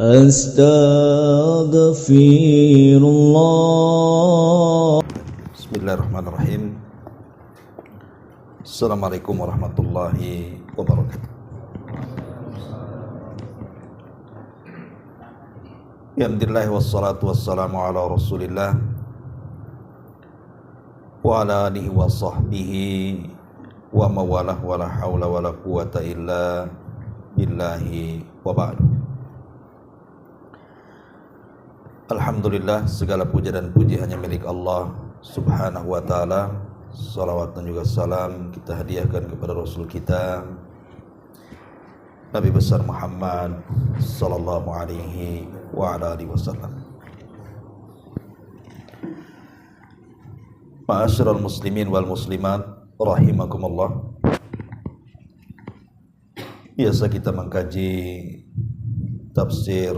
Astaghfirullah. Bismillahirrahmanirrahim. Assalamualaikum warahmatullahi wabarakatuh. Alhamdulillah wassalatu wassalamu ala Rasulillah wa ala alihi wa sahbihi wa mawalah wa la hawla wa la quwata illa billahi wa ba'du. Alhamdulillah, segala puja dan puji hanya milik Allah subhanahu wa ta'ala. Salawat dan juga salam kita hadiahkan kepada Rasul kita Nabi besar Muhammad sallallahu alaihi wa ala alihi wasallam. Ma'asyiral muslimin wal muslimat rahimakumullah. Biasa kita mengkaji tafsir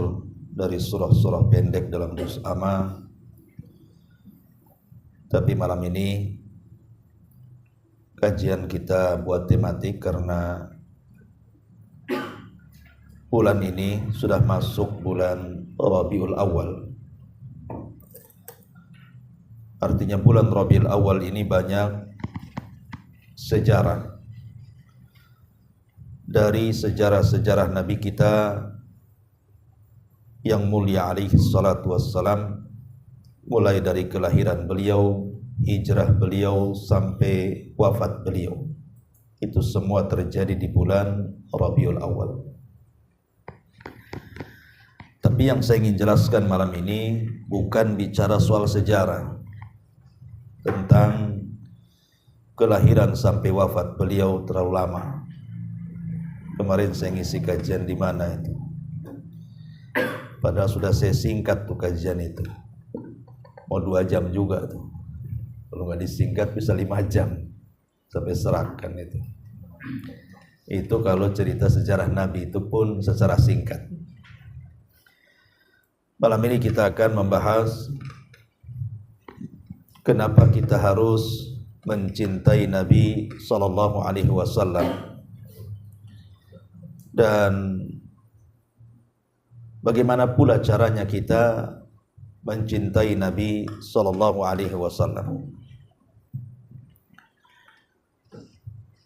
dari surah-surah pendek dalam juz amma. Tapi malam ini kajian kita buat tematik karena bulan ini sudah masuk bulan Rabiul Awal. Artinya bulan Rabiul Awal ini banyak sejarah. Dari sejarah-sejarah Nabi kita yang mulia alaihi salatu wassalam, mulai dari kelahiran beliau, hijrah beliau sampai wafat beliau, itu semua terjadi di bulan Rabiul Awal. Tapi yang saya ingin jelaskan malam ini bukan bicara soal sejarah tentang kelahiran sampai wafat beliau terlalu lama. Kemarin saya ngisi kajian di mana itu, padahal sudah saya singkat tuh kajian itu, mau 2 jam juga tuh. Kalau nggak disingkat bisa 5 jam sampai serahkan itu. Itu kalau cerita sejarah Nabi itu pun secara singkat. Malam ini kita akan membahas kenapa kita harus mencintai Nabi sallallahu alaihi wasallam dan bagaimana pula caranya kita mencintai Nabi sallallahu alaihi wasallam.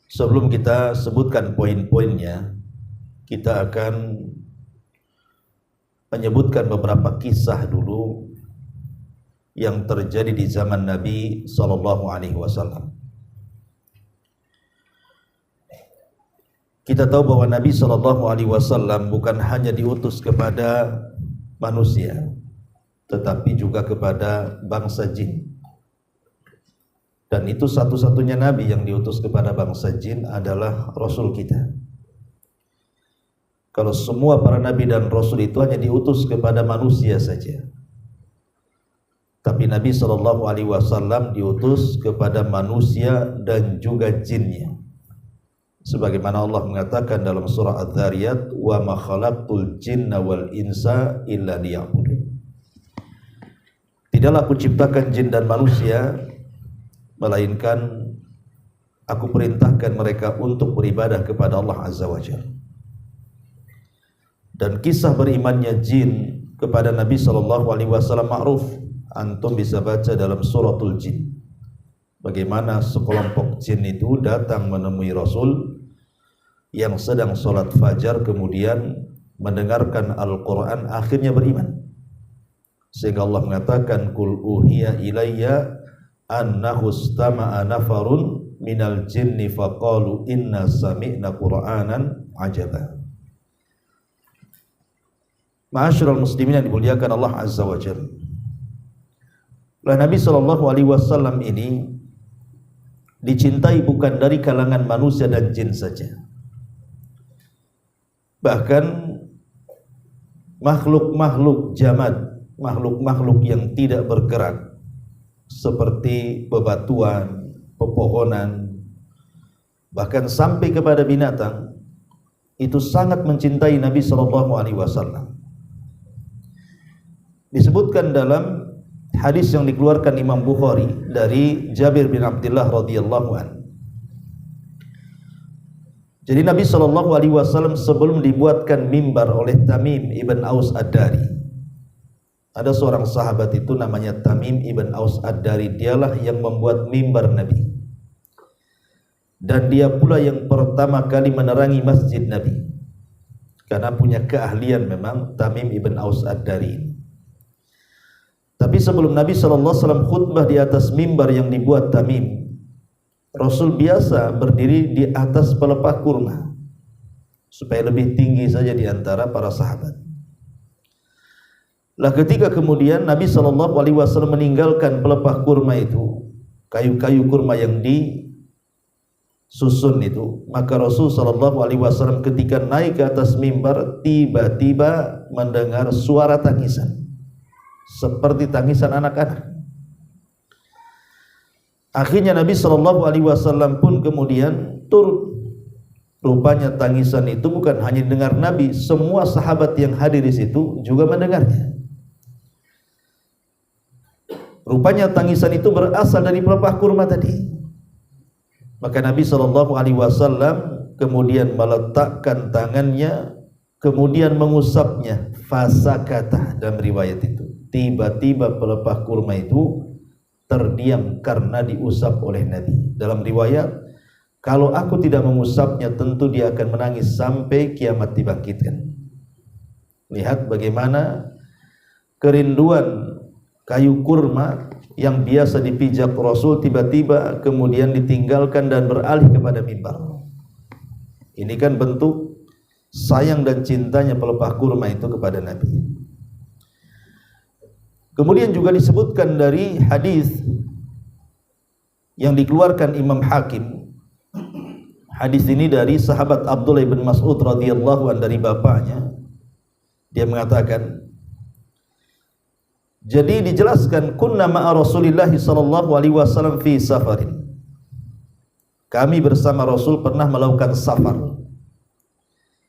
Sebelum kita sebutkan poin-poinnya, kita akan menyebutkan beberapa kisah dulu yang terjadi di zaman Nabi sallallahu alaihi wasallam. Kita tahu bahwa Nabi sallallahu alaihi wasallam bukan hanya diutus kepada manusia, tetapi juga kepada bangsa jin. Dan itu satu-satunya Nabi yang diutus kepada bangsa jin adalah Rasul kita. Kalau semua para Nabi dan Rasul itu hanya diutus kepada manusia saja. Tapi Nabi SAW diutus kepada manusia dan juga jinnya. Sebagaimana Allah mengatakan dalam surah Adz-Dzariyat, wa ma khalaqtul jinna wal insa illa liya'budun. Tidaklah aku ciptakan jin dan manusia melainkan aku perintahkan mereka untuk beribadah kepada Allah Azza wa Jalla. Dan kisah berimannya jin kepada Nabi SAW ma'ruf. Antum bisa baca dalam suratul jin, bagaimana sekelompok jin itu datang menemui Rasul yang sedang sholat fajar, kemudian mendengarkan Al-Quran, akhirnya beriman. Sehingga Allah mengatakan, Qul uhiya ilayya annahu istama'a nafarun minal jinni faqalu inna sami'na qur'anan ajaba. Ma'asyiral muslimin yang dimuliakan Allah Azza wa Jalla. Nabi sallallahu alaihi wasallam ini dicintai bukan dari kalangan manusia dan jin saja. Bahkan makhluk-makhluk jamad, makhluk-makhluk yang tidak bergerak seperti bebatuan, pepohonan, bahkan sampai kepada binatang, itu sangat mencintai Nabi sallallahu alaihi wasallam. Disebutkan dalam hadis yang dikeluarkan Imam Bukhari dari Jabir bin Abdullah radhiyallahu an. Jadi Nabi SAW sebelum dibuatkan mimbar oleh Tamim ibn Aus Ad-Dari, ada seorang sahabat itu namanya Tamim ibn Aus Ad-Dari, dialah yang membuat mimbar Nabi, dan dia pula yang pertama kali menerangi masjid Nabi, karena punya keahlian memang Tamim ibn Aus Ad-Dari. Tapi sebelum Nabi SAW khutbah di atas mimbar yang dibuat Tamim, Rasul biasa berdiri di atas pelepah kurma supaya lebih tinggi saja di antara para sahabat. Lah ketika kemudian Nabi SAW meninggalkan pelepah kurma itu, kayu-kayu kurma yang disusun itu, maka Rasul SAW ketika naik ke atas mimbar tiba-tiba mendengar suara tangisan seperti tangisan anak-anak. Akhirnya Nabi SAW pun kemudian turun. Rupanya tangisan itu bukan hanya dengar Nabi, semua sahabat yang hadir di situ juga mendengarnya. Rupanya tangisan itu berasal dari pelepah kurma tadi. Maka Nabi SAW kemudian meletakkan tangannya, kemudian mengusapnya. Fasakata dalam riwayat itu. Tiba-tiba pelepah kurma itu terdiam karena diusap oleh Nabi. Dalam riwayat, kalau aku tidak mengusapnya tentu dia akan menangis sampai kiamat dibangkitkan. Lihat bagaimana kerinduan kayu kurma yang biasa dipijak Rasul tiba-tiba kemudian ditinggalkan dan beralih kepada mimbar. Ini kan bentuk sayang dan cintanya pelepah kurma itu kepada Nabi. Kemudian juga disebutkan dari hadis yang dikeluarkan Imam Hakim. Hadis ini dari sahabat Abdullah bin Mas'ud radhiyallahu anhu dari bapaknya. Dia mengatakan, jadi dijelaskan kunna ma'a Rasulillah sallallahu alaihi wasallam fi safarin. Kami bersama Rasul pernah melakukan safar.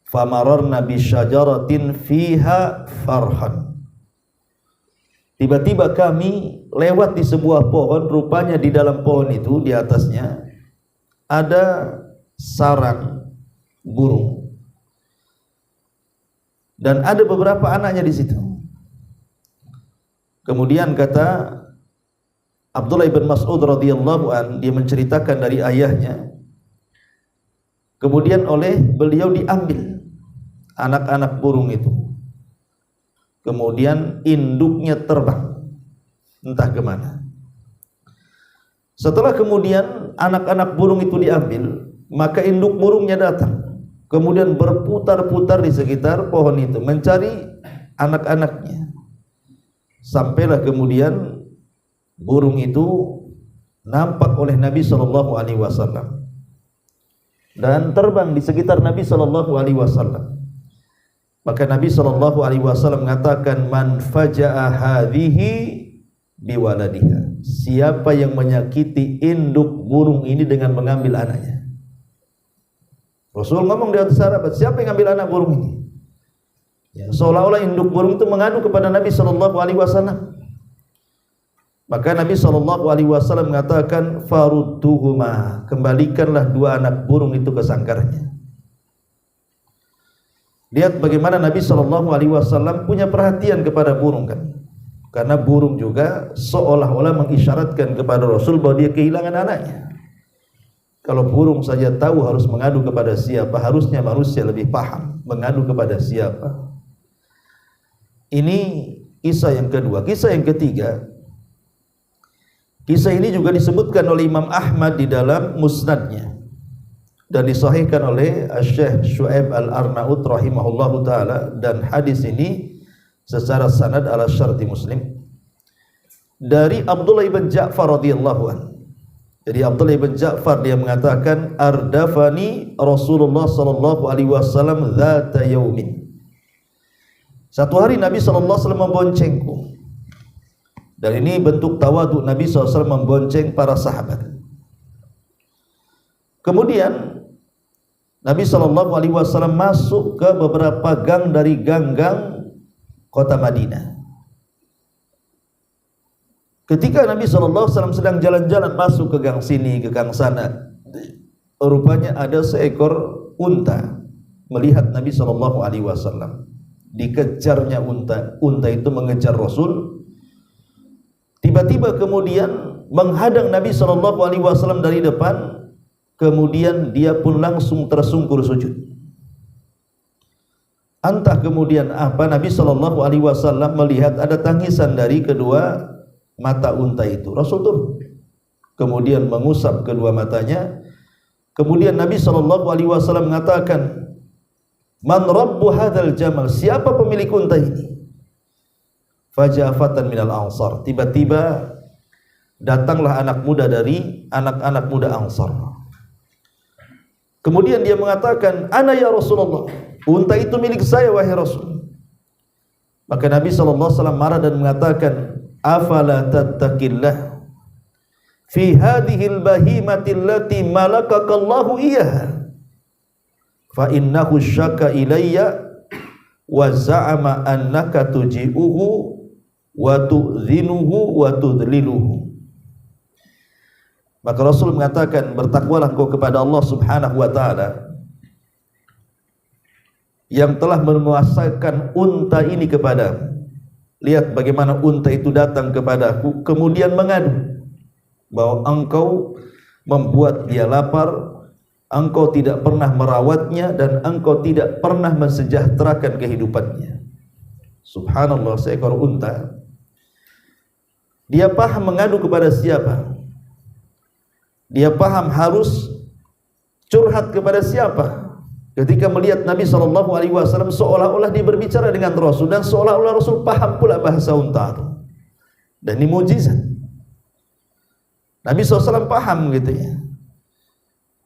Famararna bi syajaratin fiha farhan. Tiba-tiba kami lewat di sebuah pohon, rupanya di dalam pohon itu di atasnya ada sarang burung dan ada beberapa anaknya di situ. Kemudian kata Abdullah bin Mas'ud radhiyallahu an, dia menceritakan dari ayahnya, kemudian oleh beliau diambil anak-anak burung itu. Kemudian induknya terbang entah kemana. Setelah kemudian anak-anak burung itu diambil, maka induk burungnya datang, kemudian berputar-putar di sekitar pohon itu mencari anak-anaknya. Sampailah kemudian burung itu nampak oleh Nabi SAW dan terbang di sekitar Nabi SAW. Maka Nabi SAW mengatakan, man faja'a hadhihi biwaladiha, siapa yang menyakiti induk burung ini dengan mengambil anaknya. Rasul ngomong di atas sahabat, siapa yang ambil anak burung ini? Ya, seolah-olah induk burung itu mengadu kepada Nabi SAW. Maka Nabi SAW mengatakan, farudduhuma, kembalikanlah dua anak burung itu ke sangkarnya. Lihat bagaimana Nabi SAW punya perhatian kepada burung kan. Karena burung juga seolah-olah mengisyaratkan kepada Rasul bahwa dia kehilangan anaknya. Kalau burung saja tahu harus mengadu kepada siapa, harusnya manusia lebih paham mengadu kepada siapa. Ini kisah yang kedua. Kisah yang ketiga, kisah ini juga disebutkan oleh Imam Ahmad di dalam musnadnya dan disahihkan oleh Syekh Syu'aib Al-Arnaud rahimahullahu ta'ala, dan hadis ini secara sanad ala syarti Muslim dari Abdullah ibn Ja'far radhiyallahu anhu. Jadi Abdullah ibn Ja'far dia mengatakan, ardafani Rasulullah sallallahu alaihi wasallam dzata yaumin. Satu hari Nabi sallallahu alaihi wasallam memboncengku. Dan ini bentuk tawadhu Nabi sallallahu alaihi wasallam membonceng para sahabat. Kemudian Nabi SAW masuk ke beberapa gang dari gang-gang kota Madinah. Ketika Nabi SAW sedang jalan-jalan masuk ke gang sini, ke gang sana, rupanya ada seekor unta melihat Nabi SAW. Dikejarnya unta itu mengejar Rasul. Tiba-tiba kemudian menghadang Nabi SAW dari depan. Kemudian dia pun langsung tersungkur sujud. Entah kemudian apa, Nabi SAW melihat ada tangisan dari kedua mata unta itu. Rasul turun, kemudian mengusap kedua matanya. Kemudian Nabi SAW mengatakan, "Man rabbu hadzal jamal?" Siapa pemilik unta ini? Fajafatan minal ansar. Tiba-tiba datanglah anak muda dari anak-anak muda Ansar. Kemudian dia mengatakan, "Ana ya Rasulullah." Unta itu milik saya wahai Rasul. Maka Nabi SAW marah dan mengatakan, "Afala tattaqillah fi hadhil bahimati allati malakakallahu iyyaha fa innahu syaka ilayya wa za'ama annaka tuji'uhu wa tu'dhinuhu wa tudliluhu." Maka Rasul mengatakan, bertakwalah engkau kepada Allah Subhanahu wa ta'ala yang telah menguasakan unta ini kepadamu. Lihat bagaimana unta itu datang kepadaku, kemudian mengadu bahwa engkau membuat dia lapar, engkau tidak pernah merawatnya, dan engkau tidak pernah mensejahterakan kehidupannya. Subhanallah, seekor unta. Dia paham mengadu kepada siapa. Dia paham harus curhat kepada siapa. Ketika melihat Nabi SAW seolah-olah dia berbicara dengan Rasul, dan seolah-olah Rasul paham pula bahasa unta itu. Dan ini mukjizat. Nabi SAW paham gitu ya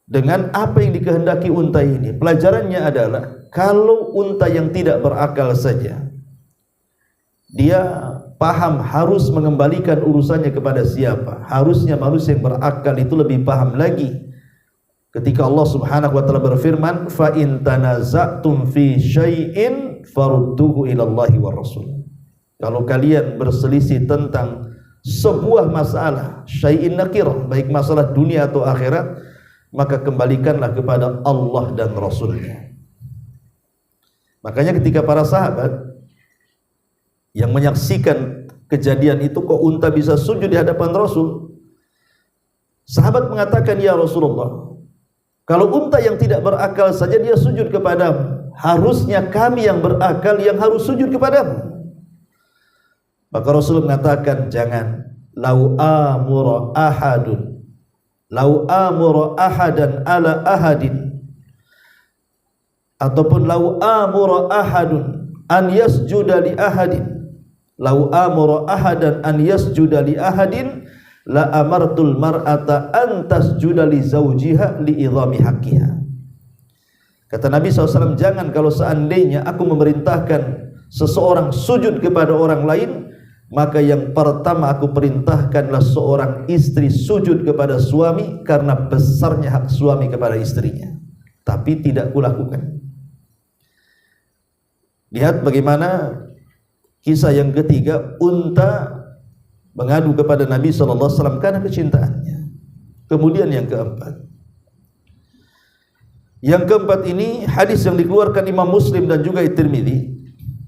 dengan apa yang dikehendaki unta ini. Pelajarannya adalah, kalau unta yang tidak berakal saja, dia paham harus mengembalikan urusannya kepada siapa. Harusnya manusia yang berakal itu lebih paham lagi. Ketika Allah Subhanahu wa ta'ala berfirman, "Fa in tanaza'tum fi syai'in farudduhu ila Allahi war Rasul." Kalau kalian berselisih tentang sebuah masalah, syai'in nakirah, baik masalah dunia atau akhirat, maka kembalikanlah kepada Allah dan Rasulnya. Makanya ketika para sahabat yang menyaksikan kejadian itu, kok unta bisa sujud di hadapan Rasul, sahabat mengatakan, "Ya Rasulullah, kalau unta yang tidak berakal saja dia sujud kepadamu, harusnya kami yang berakal yang harus sujud kepadamu." Maka Rasul mengatakan, "Jangan. Lau amura ahadan ala ahadin, ataupun lau amura ahadun an yasjuda li ahadin, lau amura ahadan an yasjuda li ahadin la amartul mar'ata an tasjuda li zawjiha li idhami haqqiha." Kata Nabi SAW, jangan kalau seandainya aku memerintahkan seseorang sujud kepada orang lain, maka yang pertama aku perintahkanlah seorang istri sujud kepada suami karena besarnya hak suami kepada istrinya. Tapi tidak kulakukan. Lihat bagaimana kisah yang ketiga, unta mengadu kepada Nabi SAW karena kecintaannya. Kemudian yang keempat. Yang keempat ini hadis yang dikeluarkan Imam Muslim dan juga At-Tirmidzi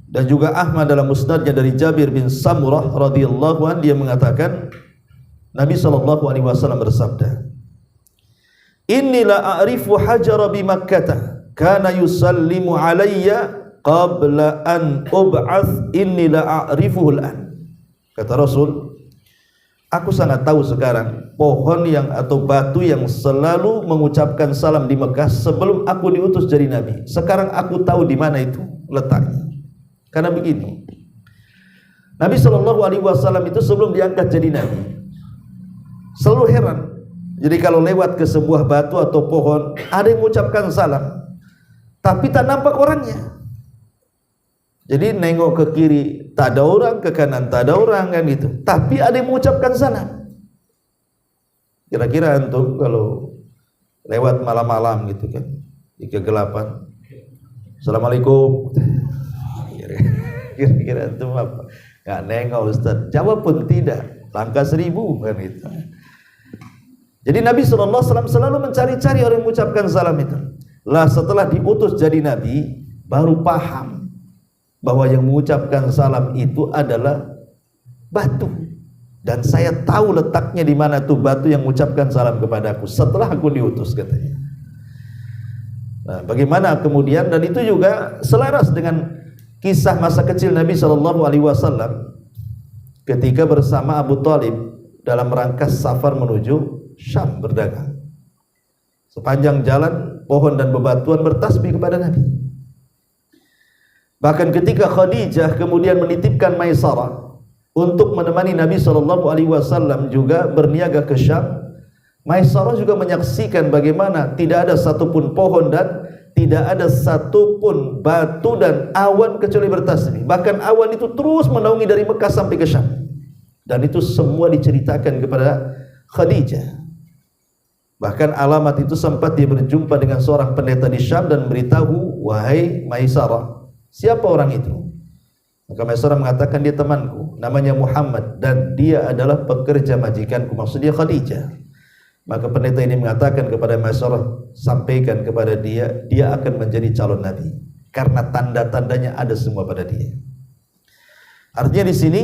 dan juga Ahmad dalam musnadnya dari Jabir bin Samurah radhiyallahu anhu. Dia mengatakan, Nabi SAW bersabda, "Inni la a'rifu hajara bi Makkah kana yusallimu alayya qabla an ub'ath, inni la a'rifuhu al-an." Kata Rasul, aku sangat tahu sekarang pohon yang atau batu yang selalu mengucapkan salam di Mekah sebelum aku diutus jadi Nabi. Sekarang aku tahu di mana itu letaknya. Karena begini, Nabi SAW itu sebelum diangkat jadi Nabi selalu heran. Jadi kalau lewat ke sebuah batu atau pohon, ada yang mengucapkan salam, tapi tak nampak orangnya. Jadi nengok ke kiri tak ada orang, ke kanan tak ada orang, kan gitu. Tapi ada yang mengucapkan salam. Kira-kira antum kalau lewat malam-malam gitu kan, di kegelapan, "Assalamualaikum." Kira-kira antum apa? Nggak nengok Ustaz. Jawab pun tidak. Langkah 1000 kan gitu. Jadi Nabi SAW selalu mencari-cari orang yang mengucapkan salam itu. Lah setelah diutus jadi nabi, baru paham bahwa yang mengucapkan salam itu adalah batu. Dan saya tahu letaknya di mana tuh batu yang mengucapkan salam kepadaku setelah aku diutus, katanya. Nah, bagaimana kemudian, dan itu juga selaras dengan kisah masa kecil Nabi Shallallahu Alaihi Wasallam ketika bersama Abu Talib dalam rangka safar menuju Syam berdagang. Sepanjang jalan pohon dan bebatuan bertasbih kepada Nabi. Bahkan ketika Khadijah kemudian menitipkan Maisarah untuk menemani Nabi Shallallahu Alaihi Wasallam juga berniaga ke Syam, Maisarah juga menyaksikan bagaimana tidak ada satupun pohon dan tidak ada satupun batu dan awan kecuali bertasbih. Bahkan awan itu terus menaungi dari Mekah sampai ke Syam, dan itu semua diceritakan kepada Khadijah. Bahkan alamat itu sempat dia berjumpa dengan seorang pendeta di Syam dan beritahu, wahai Maisarah, siapa orang itu? Maka Maisarah mengatakan, dia temanku, namanya Muhammad, dan dia adalah pekerja majikanku, maksudnya Khadijah. Maka pendeta ini mengatakan kepada Maisarah, sampaikan kepada dia, dia akan menjadi calon nabi karena tanda-tandanya ada semua pada dia. Artinya di sini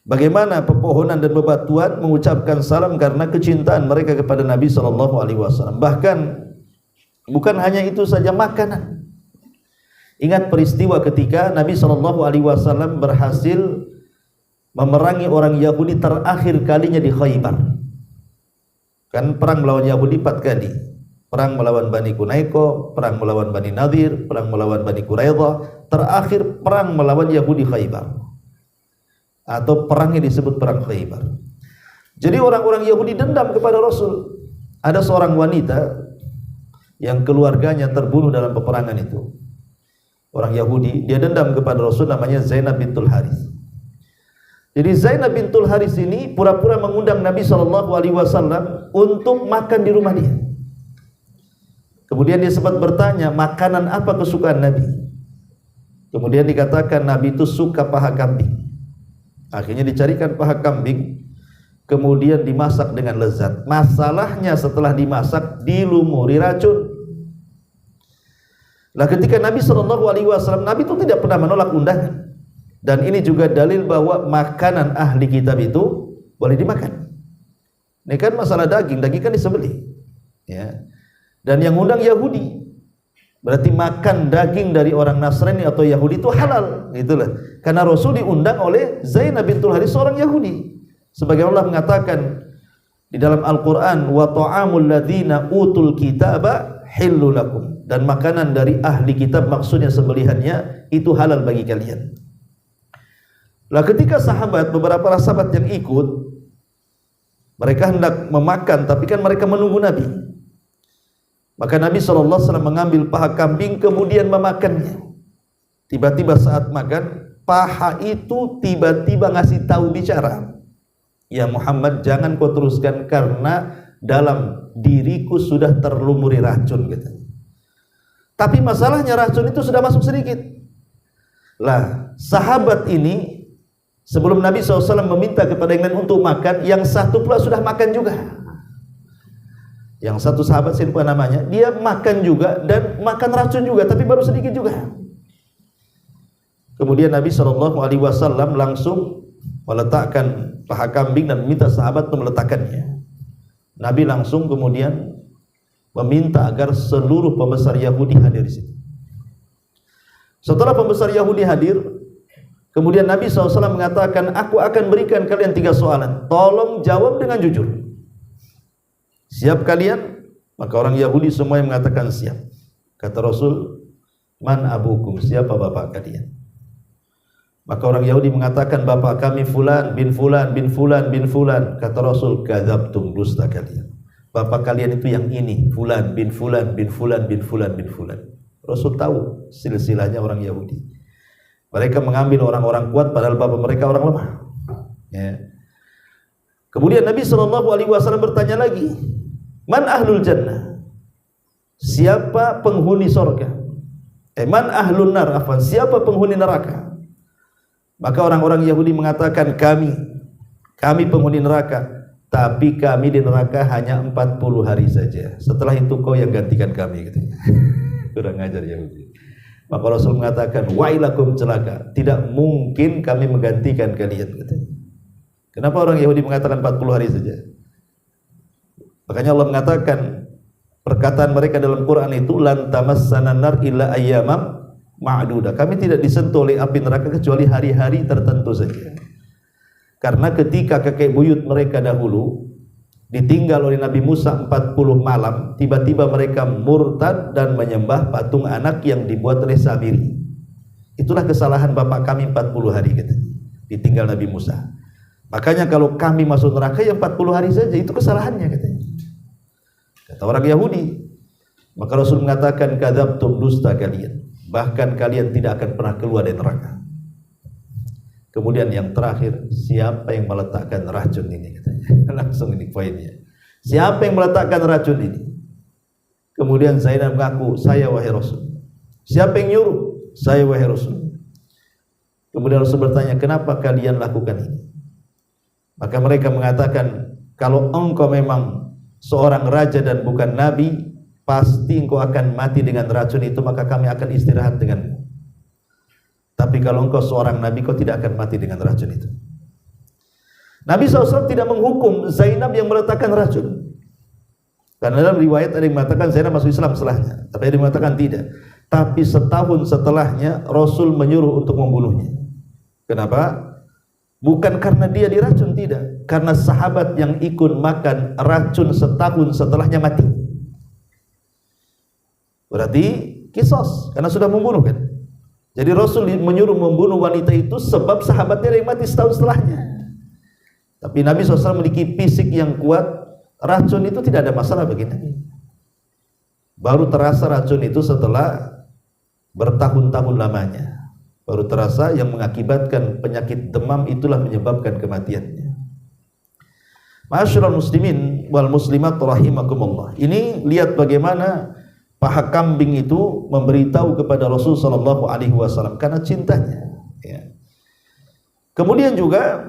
bagaimana pepohonan dan bebatuan mengucapkan salam karena kecintaan mereka kepada Nabi Shallallahu Alaihi Wasallam. Bahkan bukan hanya itu saja, makanan. Ingat peristiwa ketika Nabi Shallallahu Alaihi Wasallam berhasil memerangi orang Yahudi terakhir kalinya di Khaybar. Kan perang melawan Yahudi 4 kali. Perang melawan Bani Quraisy, perang melawan Bani Nadir, perang melawan Bani Quraidah, terakhir perang melawan Yahudi Khaybar. Atau perangnya disebut perang Khaybar. Jadi orang-orang Yahudi dendam kepada Rasul. Ada seorang wanita yang keluarganya terbunuh dalam peperangan itu. Orang Yahudi, dia dendam kepada Rasul, namanya Zainab bintul Haris. Jadi Zainab bintul Haris ini pura-pura mengundang Nabi SAW untuk makan di rumah dia. Kemudian dia sempat bertanya, makanan apa kesukaan Nabi? Kemudian dikatakan Nabi itu suka paha kambing. Akhirnya dicarikan paha kambing, kemudian dimasak dengan lezat. Masalahnya setelah dimasak dilumuri racun. Nah, ketika Nabi SAW, Nabi itu tidak pernah menolak undangan. Dan ini juga dalil bahwa makanan ahli kitab itu boleh dimakan. Ini kan masalah daging kan disembelih. Ya. Dan yang undang Yahudi, berarti makan daging dari orang Nasrani atau Yahudi itu halal. Itulah. Karena Rasul diundang oleh Zainab bintul Haris, seorang Yahudi. Sebagaimana Allah mengatakan di dalam Al-Quran, wa ta'amul ladzina utul kitaba hillu lakum. Dan makanan dari ahli kitab, maksudnya sembelihannya itu halal bagi kalian. Lah ketika beberapa sahabat yang ikut, mereka hendak memakan, tapi kan mereka menunggu Nabi. Maka Nabi SAW mengambil paha kambing kemudian memakannya. Tiba-tiba saat makan, paha itu tiba-tiba ngasih tahu, bicara, ya Muhammad, jangan kau teruskan karena dalam diriku sudah terlumuri racun, gitu. Tapi masalahnya racun itu sudah masuk sedikit. Lah, sahabat ini sebelum Nabi SAW meminta kepada yang lain untuk makan, yang satu pula sudah makan juga. Yang satu sahabat, saya lupa namanya, dia makan juga dan makan racun juga, tapi baru sedikit juga. Kemudian Nabi SAW langsung meletakkan paha kambing dan meminta sahabat untuk meletakkannya. Nabi langsung kemudian meminta agar seluruh pembesar Yahudi hadir di situ. Setelah pembesar Yahudi hadir, kemudian Nabi SAW mengatakan, aku akan berikan kalian 3 soalan, tolong jawab dengan jujur. Siap kalian? Maka orang Yahudi semua yang mengatakan siap. Kata Rasul, man abukum, siapa bapak kalian? Maka orang Yahudi mengatakan, bapak kami fulan bin fulan bin fulan bin fulan. Kata Rasul, kadzabtum, dusta kalian. Bapak kalian itu yang ini, fulan bin fulan bin fulan bin fulan bin fulan. Rasul tahu silsilahnya orang Yahudi. Mereka mengambil orang-orang kuat padahal bapak mereka orang lemah. Ya. Kemudian Nabi SAW bertanya lagi, man ahlul jannah? Siapa penghuni sorga? Man ahlun nar? Siapa penghuni neraka? Maka orang-orang Yahudi mengatakan, kami penghuni neraka. tapi kami di neraka hanya 40 hari saja. Setelah itu kau yang gantikan kami, katanya. Kurang ajar Yahudi. Maka Rasul mengatakan, wailakum, celaka, tidak mungkin kami menggantikan kalian, katanya. Kenapa orang Yahudi mengatakan 40 hari saja? Makanya Allah mengatakan, perkataan mereka dalam Quran itu, lan tamassana nar illa ayyamam ma'duda. Kami tidak disentuh oleh api neraka kecuali hari-hari tertentu saja. Karena ketika kakek buyut mereka dahulu ditinggal oleh Nabi Musa 40 malam, tiba-tiba mereka murtad dan menyembah patung anak yang dibuat oleh Samiri. Itulah kesalahan bapak kami 40 hari, katanya. Ditinggal Nabi Musa. Makanya kalau kami masuk neraka ya 40 hari saja, itu kesalahannya, katanya. Kata orang Yahudi. Maka Rasul mengatakan, kadzabtum, dusta kalian. Bahkan kalian tidak akan pernah keluar dari neraka. Kemudian yang terakhir, siapa yang meletakkan racun ini, katanya. Langsung ini poinnya. Siapa yang meletakkan racun ini? Kemudian Zainab mengaku, saya wahai Rasul. Siapa yang nyuruh? Saya wahai Rasul. Kemudian Rasul bertanya, kenapa kalian lakukan ini? Maka mereka mengatakan, kalau engkau memang seorang raja dan bukan nabi, pasti engkau akan mati dengan racun itu, maka kami akan istirahat denganmu. Tapi kalau engkau seorang nabi, kau tidak akan mati dengan racun itu. Nabi SAW tidak menghukum Zainab yang meletakkan racun. Karena dalam riwayat ada yang mengatakan Zainab masuk Islam setelahnya, tapi ada yang mengatakan tidak. Tapi setahun setelahnya Rasul menyuruh untuk membunuhnya. Kenapa? Bukan karena dia diracun, tidak. Karena sahabat yang ikut makan racun setahun setelahnya mati. Berarti kisos, karena sudah membunuh, kan? Jadi Rasul menyuruh membunuh wanita itu sebab sahabatnya yang mati setahun setelahnya. Tapi Nabi SAW memiliki fisik yang kuat, racun itu tidak ada masalah bagi Nabi. Baru terasa racun itu setelah bertahun-tahun lamanya. Baru terasa yang mengakibatkan penyakit demam, itulah menyebabkan kematiannya. Ma'asyiral muslimin wal muslimat rahimakumullah. Ini lihat bagaimana paha kambing itu memberitahu kepada Rasul sallallahu alaihi wasallam karena cintanya, ya. Kemudian juga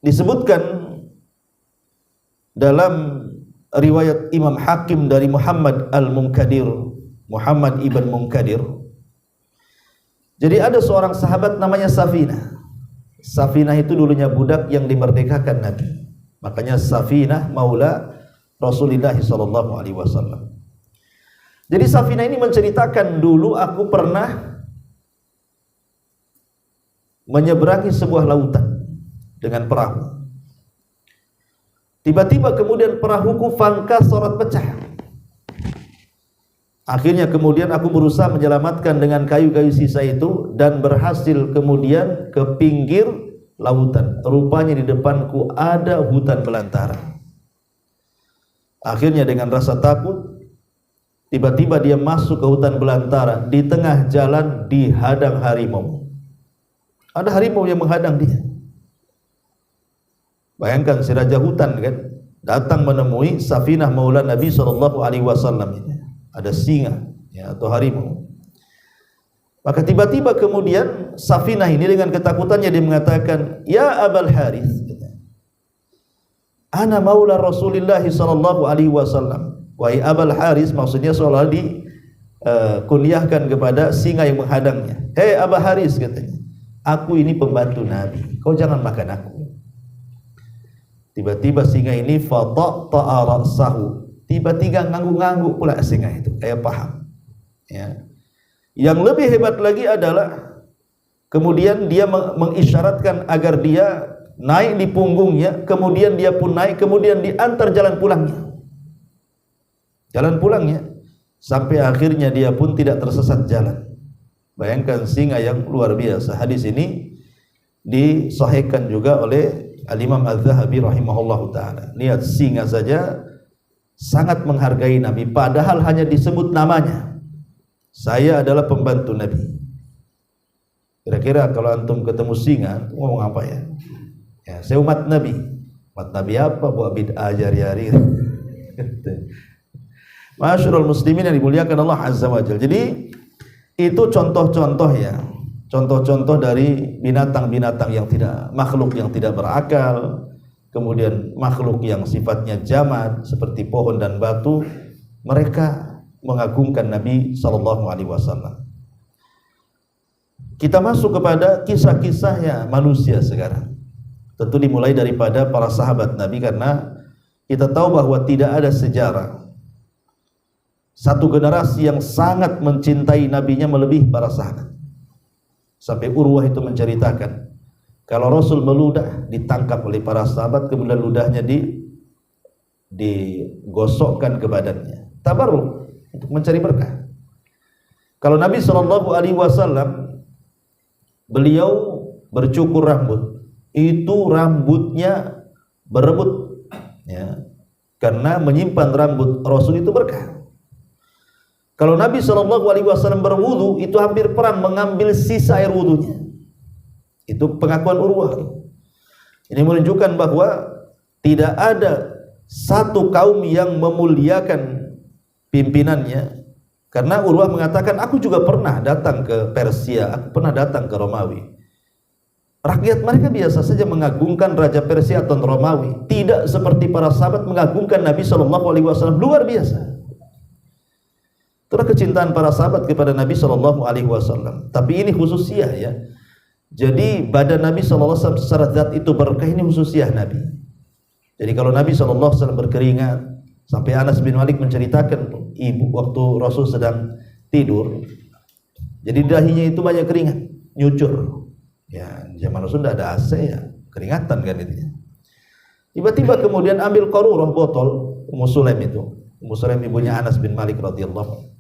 disebutkan dalam riwayat Imam Hakim dari Muhammad al-Munkadir, Muhammad ibn Munkadir. Jadi ada seorang sahabat namanya Safinah. Safinah itu dulunya budak yang dimerdekakan Nabi. Makanya Safinah maula Rasulullah sallallahu alaihi wasallam. Jadi Safinah ini menceritakan, dulu aku pernah menyeberangi sebuah lautan dengan perahu. Tiba-tiba kemudian perahuku fangkas sorot pecah. Akhirnya kemudian aku berusaha menyelamatkan dengan kayu-kayu sisa itu dan berhasil kemudian ke pinggir lautan. Rupanya di depanku ada hutan belantara. Akhirnya dengan rasa takut, tiba-tiba dia masuk ke hutan belantara. Di tengah jalan dihadang harimau. Ada harimau yang menghadang dia. Bayangkan si raja hutan, kan, datang menemui Safinah maula Nabi SAW. Ada singa, ya, atau harimau. Maka tiba-tiba kemudian Safinah ini dengan ketakutannya dia mengatakan, ya Abul Harith, ana maula Rasulullah sallallahu alaihi wasallam. Wahai Abul Harith, maksudnya seolah kuliahkan kepada singa yang menghadangnya. Hei Abul Harith, katanya, aku ini pembantu Nabi, kau jangan makan aku. Tiba-tiba singa ini fataqta'a ra'sahu, tiba-tiba ngangguk-ngangguk pula singa itu, kayak paham, ya. Yang lebih hebat lagi adalah kemudian dia mengisyaratkan agar dia naik di punggungnya, kemudian dia pun naik, kemudian diantar jalan pulangnya, sampai akhirnya dia pun tidak tersesat jalan. Bayangkan singa yang luar biasa. Hadis ini disahihkan juga oleh Al-Imam Al-Zahabi rahimahullahu ta'ala. Lihat, singa saja sangat menghargai Nabi, padahal hanya disebut namanya, saya adalah pembantu Nabi. Kira-kira kalau antum ketemu singa, ngomong apa ya? Ya, saya umat Nabi. Umat Nabi apa? Buat bid'ah jari-jari. Masyarul muslimin yang dimuliakan Allah Azza wa Jalla. Jadi itu contoh-contoh, ya, contoh-contoh dari binatang-binatang yang tidak, makhluk yang tidak berakal, kemudian makhluk yang sifatnya jamad seperti pohon dan batu, mereka mengagungkan Nabi sallallahu alaihi wasallam. Kita masuk kepada kisah-kisahnya manusia sekarang. Tentu dimulai daripada para sahabat Nabi, karena kita tahu bahwa tidak ada sejarah satu generasi yang sangat mencintai nabinya melebihi para sahabat. Sampai Urwah itu menceritakan, kalau Rasul meludah ditangkap oleh para sahabat, kemudian ludahnya digosokkan ke badannya, tabarruk, untuk mencari berkah. Kalau Nabi sallallahu alaihi wasallam, beliau bercukur rambut, itu rambutnya berebut, ya, karena menyimpan rambut Rasul itu berkah. Kalau Nabi sallallahu alaihi wasallam berwudu, itu hampir perang mengambil sisa air wudunya. Itu pengakuan Urwah. Ini menunjukkan bahwa tidak ada satu kaum yang memuliakan pimpinannya, karena Urwah mengatakan, aku juga pernah datang ke Persia, aku pernah datang ke Romawi. Rakyat mereka biasa saja mengagungkan Raja Persia atau Romawi, tidak seperti para sahabat mengagungkan Nabi sallallahu alaihi wasallam, luar biasa. Itulah kecintaan para sahabat kepada Nabi sallallahu alaihi wasallam. Tapi ini khususiyah, ya. Jadi badan Nabi sallallahu alaihi wasallam secara zat itu berkah, ini khususiyah Nabi. Jadi kalau Nabi sallallahu alaihi wasallam berkeringat, sampai Anas bin Malik menceritakan ibu waktu Rasul sedang tidur, jadi dahinya itu banyak keringat, nyucur. Ya, zaman Rasul tidak ada AC, ya, keringatan kan itu. Tiba-tiba kemudian ambil qarurah, botol, Ummu Sulaim itu. Ummu Sulaim ibunya Anas bin Malik radhiyallahu.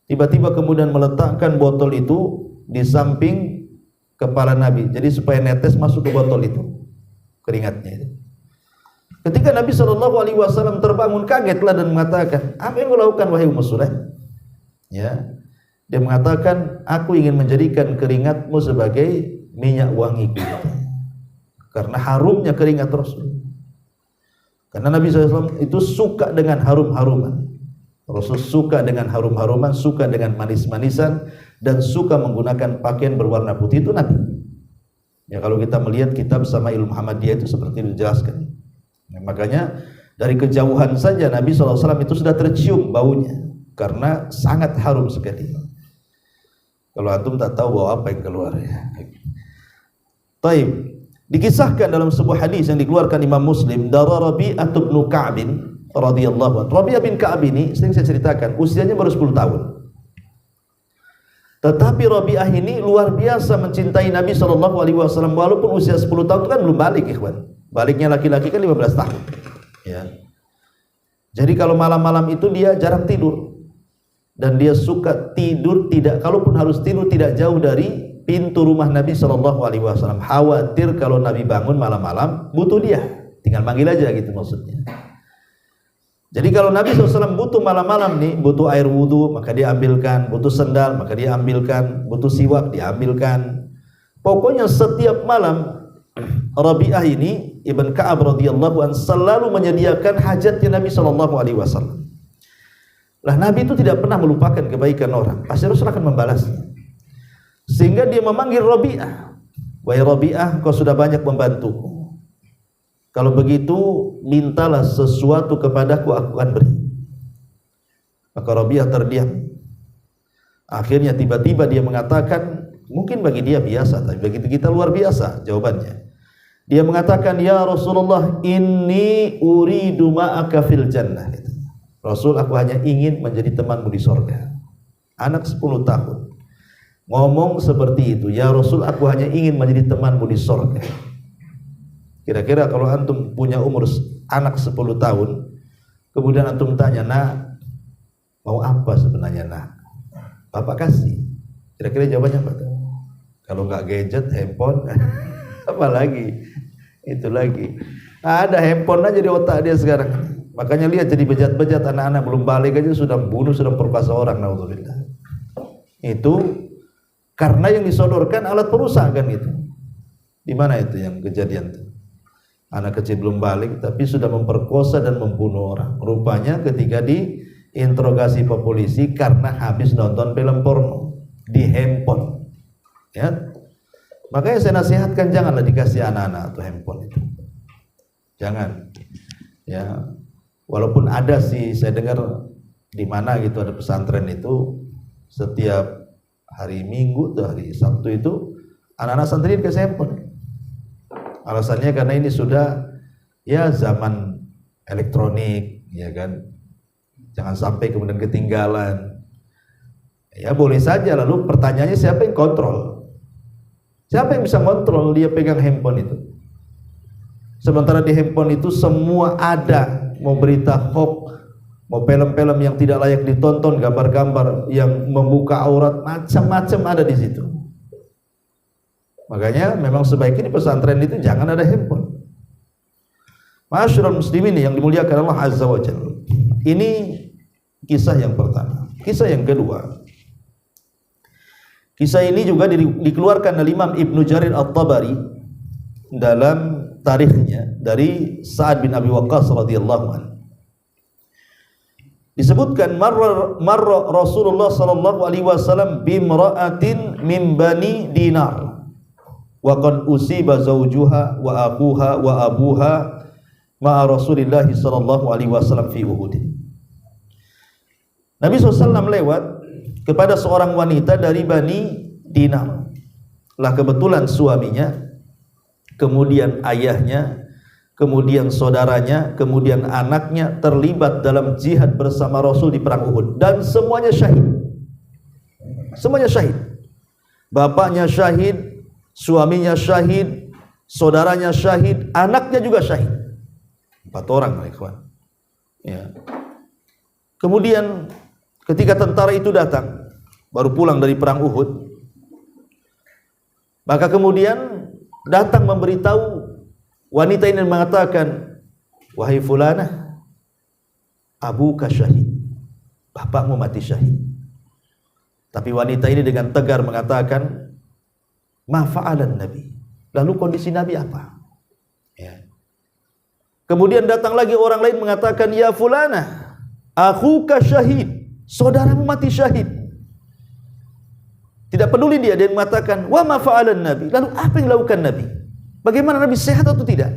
Tiba-tiba kemudian meletakkan botol itu di samping kepala Nabi, jadi supaya netes masuk ke botol itu keringatnya itu. Ketika Nabi sallallahu alaihi wasallam terbangun, kagetlah dan mengatakan, apa yang kau lakukan wahai Ummu Sulaim? Ya, dia mengatakan, aku ingin menjadikan keringatmu sebagai minyak wangiku, karena harumnya keringat Rasul. Karena Nabi SAW itu suka dengan harum-haruman. Rasul suka dengan harum-haruman, suka dengan manis-manisan, dan suka menggunakan pakaian berwarna putih. Itu Nabi. Ya, kalau kita melihat kitab Sama'il Muhammadiyah itu seperti dijelaskan. Nah, makanya dari kejauhan saja Nabi SAW itu sudah tercium baunya, karena sangat harum sekali. Kalau antum tak tahu bau apa yang keluar, ya. Taib. Dikisahkan dalam sebuah hadis yang dikeluarkan Imam Muslim, dari Rabi'ah bin Ka'b radhiyallahu anhu. Rabi'ah bin Ka'b ini sering saya ceritakan, usianya baru 10 tahun. Tetapi Rabi'ah ini luar biasa mencintai Nabi sallallahu alaihi wasallam, walaupun usia 10 tahun itu kan belum balik, ikhwan. Baliknya laki-laki kan 15 tahun. Ya. Jadi kalau malam-malam itu dia jarang tidur. Dan dia suka tidur tidak, kalaupun harus tidur tidak jauh dari pintu rumah Nabi sallallahu alaihi wasallam. Khawatir kalau Nabi bangun malam-malam butuh dia, tinggal manggil aja gitu maksudnya. Jadi kalau Nabi SAW butuh malam-malam nih, butuh air wudu, maka dia ambilkan, butuh sendal, maka dia ambilkan, butuh siwak, dia ambilkan. Pokoknya setiap malam Rabi'ah ini Ibn Ka'ab radhiyallahu anhu selalu menyediakan hajatnya Nabi sallallahu alaihi wasallam. Lah Nabi itu tidak pernah melupakan kebaikan orang, pasti Rasul akan membalasnya. Sehingga dia memanggil Rabi'ah, wahai Rabi'ah, kau sudah banyak membantuku. Kalau begitu mintalah sesuatu kepadaku, aku akan beri. Maka Rabi'ah terdiam. Akhirnya tiba-tiba dia mengatakan, mungkin bagi dia biasa, tapi bagi kita luar biasa jawabannya. Dia mengatakan, ya Rasulullah, inni uridu ma'aka fil jannah. Rasul, aku hanya ingin menjadi temanmu di sorga. Anak 10 tahun ngomong seperti itu, ya Rasul, aku hanya ingin menjadi temanmu di sorga. Kira-kira kalau antum punya umur anak 10 tahun, kemudian antum tanya, nak, mau apa sebenarnya nak? Bapak kasih. Kira-kira jawabannya apa? Kalau nggak gadget, handphone, apa lagi? Itu lagi. Ada handphone aja di otak dia sekarang. Makanya lihat jadi bejat-bejat, anak-anak belum balik aja sudah bunuh, sudah perkosa orang. Naudzubillah. Itu karena yang disodorkan alat perusak kan itu. Di mana itu yang kejadian itu? Anak kecil belum balik tapi sudah memperkosa dan membunuh orang. Rupanya ketika diinterogasi ke polisi karena habis nonton film porno di handphone. Ya. Makanya saya nasihatkan janganlah dikasih anak-anak atau handphone itu. Jangan. Ya. Walaupun ada sih, saya dengar di mana gitu ada pesantren itu setiap hari Minggu atau hari Sabtu itu anak-anak santri dikasih handphone. Alasannya karena ini sudah ya zaman elektronik, ya kan. Jangan sampai kemudian ketinggalan. Ya boleh saja, lalu pertanyaannya siapa yang kontrol? Siapa yang bisa kontrol dia pegang handphone itu? Sementara di handphone itu semua ada, mau berita hoax, mau film-film yang tidak layak ditonton, gambar-gambar yang membuka aurat, macam-macam ada di situ. Makanya memang sebaiknya di pesantren itu jangan ada handphone. Ma'asyiral muslimin yang dimuliakan Allah Azza wa Jalla. Ini kisah yang pertama. Kisah yang kedua. Kisah ini juga dikeluarkan oleh Imam Ibnu Jarir At-Tabari dalam tarikhnya dari Sa'ad bin Abi Waqqas radhiyallahu anhu. Disebutkan marra Rasulullah sallallahu alaihi wasallam bimra'atin min Bani Dinar wa qad usiba zawjuha wa akuha wa abuha ma'a Rasulillah sallallahu alaihi wasallam fi Uhud. Nabi SAW lewat kepada seorang wanita dari Bani Dinar. Lah kebetulan suaminya, kemudian ayahnya, kemudian saudaranya, kemudian anaknya terlibat dalam jihad bersama Rasul di perang Uhud dan semuanya syahid. Semuanya syahid. Bapaknya syahid, suaminya syahid, saudaranya syahid, anaknya juga syahid. 4 orang, ikhwan. Ya. Kemudian ketika tentara itu datang, baru pulang dari perang Uhud, maka kemudian datang memberitahu wanita ini mengatakan, wahai fulanah, abuka syahid, bapakmu mati syahid. Tapi wanita ini dengan tegar mengatakan, ma fa'alan Nabi, lalu kondisi Nabi apa? Ya. Kemudian datang lagi orang lain mengatakan, ya fulanah, akhuka syahid, saudaramu mati syahid. Tidak peduli dia mengatakan, wa ma fa'alan Nabi, lalu apa yang dilakukan Nabi? Bagaimana Nabi sehat atau tidak?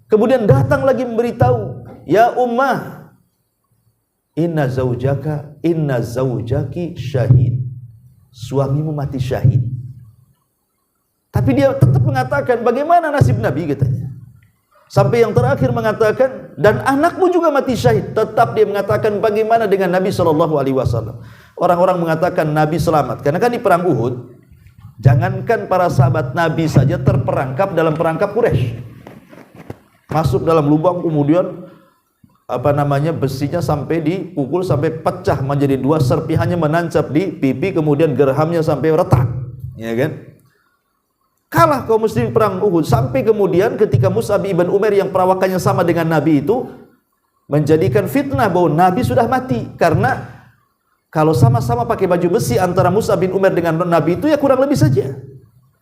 Kemudian datang lagi memberitahu, ya ummah, inna zaujaki syahid, suamimu mati syahid. Tapi dia tetap mengatakan, bagaimana nasib Nabi, katanya. Sampai yang terakhir mengatakan, dan anakmu juga mati syahid. Tetap dia mengatakan, bagaimana dengan Nabi SAW. Orang-orang mengatakan Nabi selamat, karena kan di perang Uhud, jangankan para sahabat Nabi saja terperangkap dalam perangkap Quraisy. Masuk dalam lubang, kemudian besinya sampai dipukul sampai pecah menjadi 2, serpihannya menancap di pipi, kemudian gerhamnya sampai retak, ya kan? Kalah kaum muslimin perang Uhud, sampai kemudian ketika Mus'ab ibn Umair yang perawakannya sama dengan Nabi itu menjadikan fitnah bahwa Nabi sudah mati, karena kalau sama-sama pakai baju besi antara Mus'ab bin Umair dengan Nabi itu ya kurang lebih saja.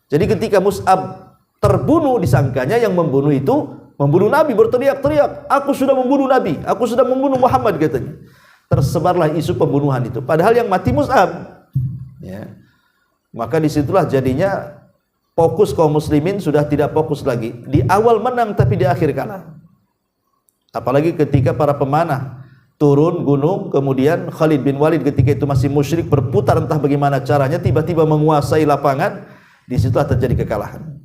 Jadi ketika Mus'ab terbunuh, disangkanya yang membunuh itu membunuh Nabi, berteriak-teriak, aku sudah membunuh Nabi, aku sudah membunuh Muhammad, katanya. Tersebarlah isu pembunuhan itu, padahal yang mati Mus'ab, ya. Maka disitulah jadinya fokus kaum muslimin sudah tidak fokus lagi. Di awal menang tapi di akhir kalah. Apalagi ketika para pemanah turun gunung, kemudian Khalid bin Walid ketika itu masih musyrik berputar entah bagaimana caranya tiba-tiba menguasai lapangan, disitulah terjadi kekalahan.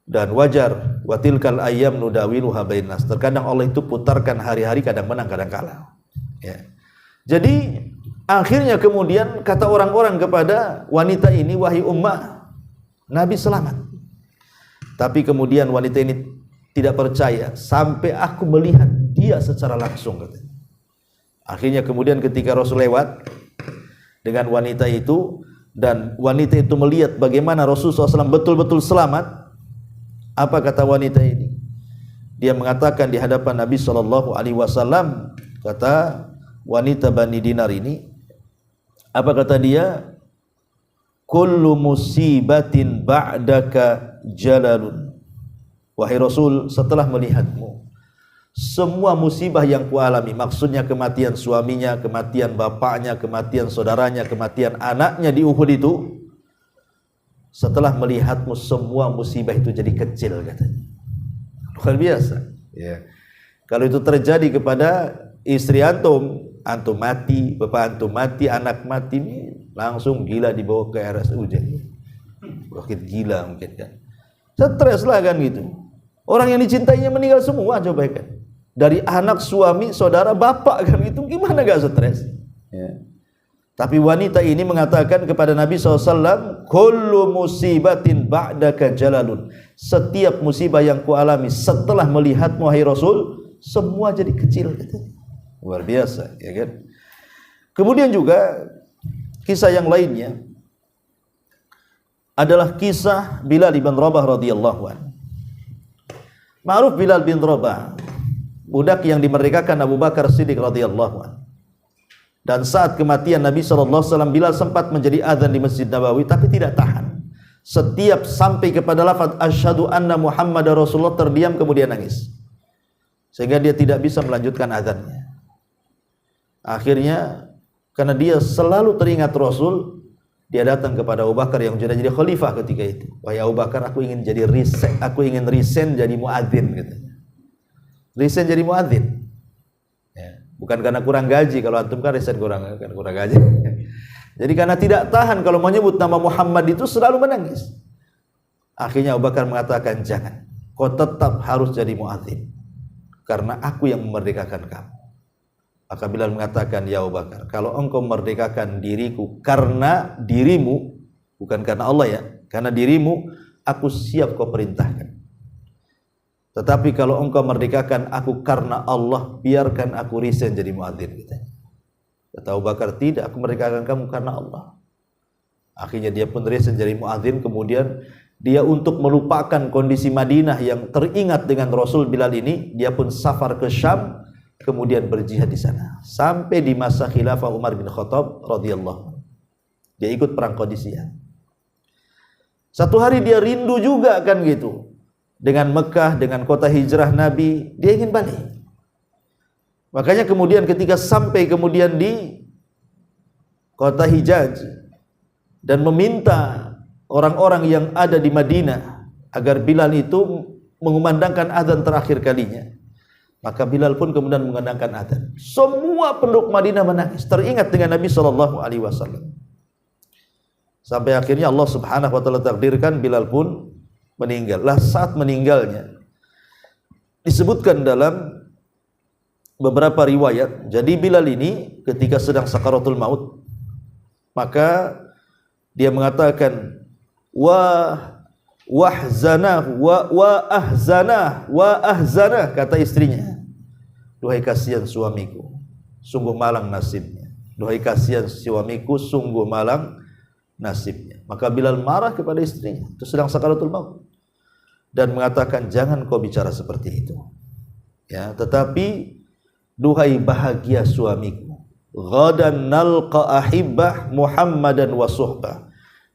Dan wajar, watilkal ayyam nudawiluha bainas. Terkadang Allah itu putarkan hari-hari, kadang menang kadang kalah. Ya. Jadi akhirnya kemudian kata orang-orang kepada wanita ini, wahai ummah, Nabi selamat. Tapi kemudian wanita ini tidak percaya sampai aku melihat dia secara langsung, katanya. Akhirnya kemudian ketika Rasul lewat dengan wanita itu, dan wanita itu melihat bagaimana Rasulullah SAW betul-betul selamat, apa kata wanita ini? Dia mengatakan di hadapan Nabi SAW, kata wanita Bani Dinar ini, apa kata dia? Kullu musibatin ba'daka jalalun. Wahai Rasul, setelah melihatmu, semua musibah yang kualami, maksudnya kematian suaminya, kematian bapaknya, kematian saudaranya, kematian anaknya di Uhud itu, setelah melihatmu semua musibah itu jadi kecil, katanya. Luar biasa. Ya. Kalau itu terjadi kepada istri antum mati, bapak antum mati, anak mati, langsung gila dibawa ke RSUD. Sakit gila mungkin kan. Stres lah kan gitu. Orang yang dicintainya meninggal semua, coba kan. Dari anak, suami, saudara, bapak kan itu gimana gak stres? Ya. Tapi wanita ini mengatakan kepada Nabi SAW, kullu musibatin ba'daka jalalun. Setiap musibah yang kualami setelah melihatmu wahai Rasul, semua jadi kecil. Luar biasa, ya kan? Kemudian juga kisah yang lainnya adalah kisah Bilal bin Rabah radhiyallahu anhu. Ma'ruf Bilal bin Rabah, budak yang dimerdekakan Abu Bakar Siddiq radhiyallahu anhu. Dan saat kematian Nabi SAW, Bilal sempat menjadi azan di Masjid Nabawi, tapi tidak tahan. Setiap sampai kepada lafaz asyhadu anna Muhammadar Rasulullah, terdiam kemudian nangis, sehingga dia tidak bisa melanjutkan azannya. Akhirnya karena dia selalu teringat Rasul, dia datang kepada Abu Bakar yang sudah jadi khalifah ketika itu. Wahai Abu Bakar, aku ingin resign jadi muadzin, katanya. Resign jadi muadzin. Ya. Bukan karena kurang gaji, kalau antum kan resign kurang gaji. Jadi karena tidak tahan kalau menyebut nama Muhammad itu selalu menangis. Akhirnya Abu Bakar mengatakan, jangan, kau tetap harus jadi muadzin, karena aku yang memerdekakan kamu. Maka Bilal mengatakan, ya Abu Bakar, kalau engkau memerdekakan diriku karena dirimu, bukan karena Allah ya, karena dirimu, aku siap kau perintahkan. Tetapi kalau engkau merdekakan aku karena Allah, biarkan aku resign jadi muadzin. Kata Abu Bakar, tidak, aku merdekakan kamu karena Allah. Akhirnya dia pun resign jadi muadzin. Kemudian dia untuk melupakan kondisi Madinah yang teringat dengan Rasul, Bilal ini, dia pun safar ke Syam, kemudian berjihad di sana sampai di masa khilafah Umar bin Khattab radhiyallahu anhu. Dia ikut perang Qadisiyah. Satu hari dia rindu juga kan gitu dengan Mekah, dengan kota hijrah Nabi, dia ingin balik. Makanya kemudian ketika sampai kemudian di kota Hijaz dan meminta orang-orang yang ada di Madinah agar Bilal itu mengumandangkan azan terakhir kalinya, maka Bilal pun kemudian mengandangkan azan. Semua penduduk Madinah menangis, teringat dengan Nabi SAW. Sampai akhirnya Allah Subhanahu wa taala takdirkan Bilal pun meninggal. Lah saat meninggalnya disebutkan dalam beberapa riwayat, jadi Bilal ini ketika sedang sakaratul maut, maka dia mengatakan wahzanah wa ahzanah, kata istrinya, duhai kasihan suamiku, sungguh malang nasibnya. Duhai kasihan suamiku, sungguh malang nasibnya. Maka Bilal marah kepada istrinya, itu sedang sakaratul maut, dan mengatakan, jangan kau bicara seperti itu. Ya, tetapi duhai bahagia suamiku, ghadan nalqa ahibbah Muhammadan wa suhbah,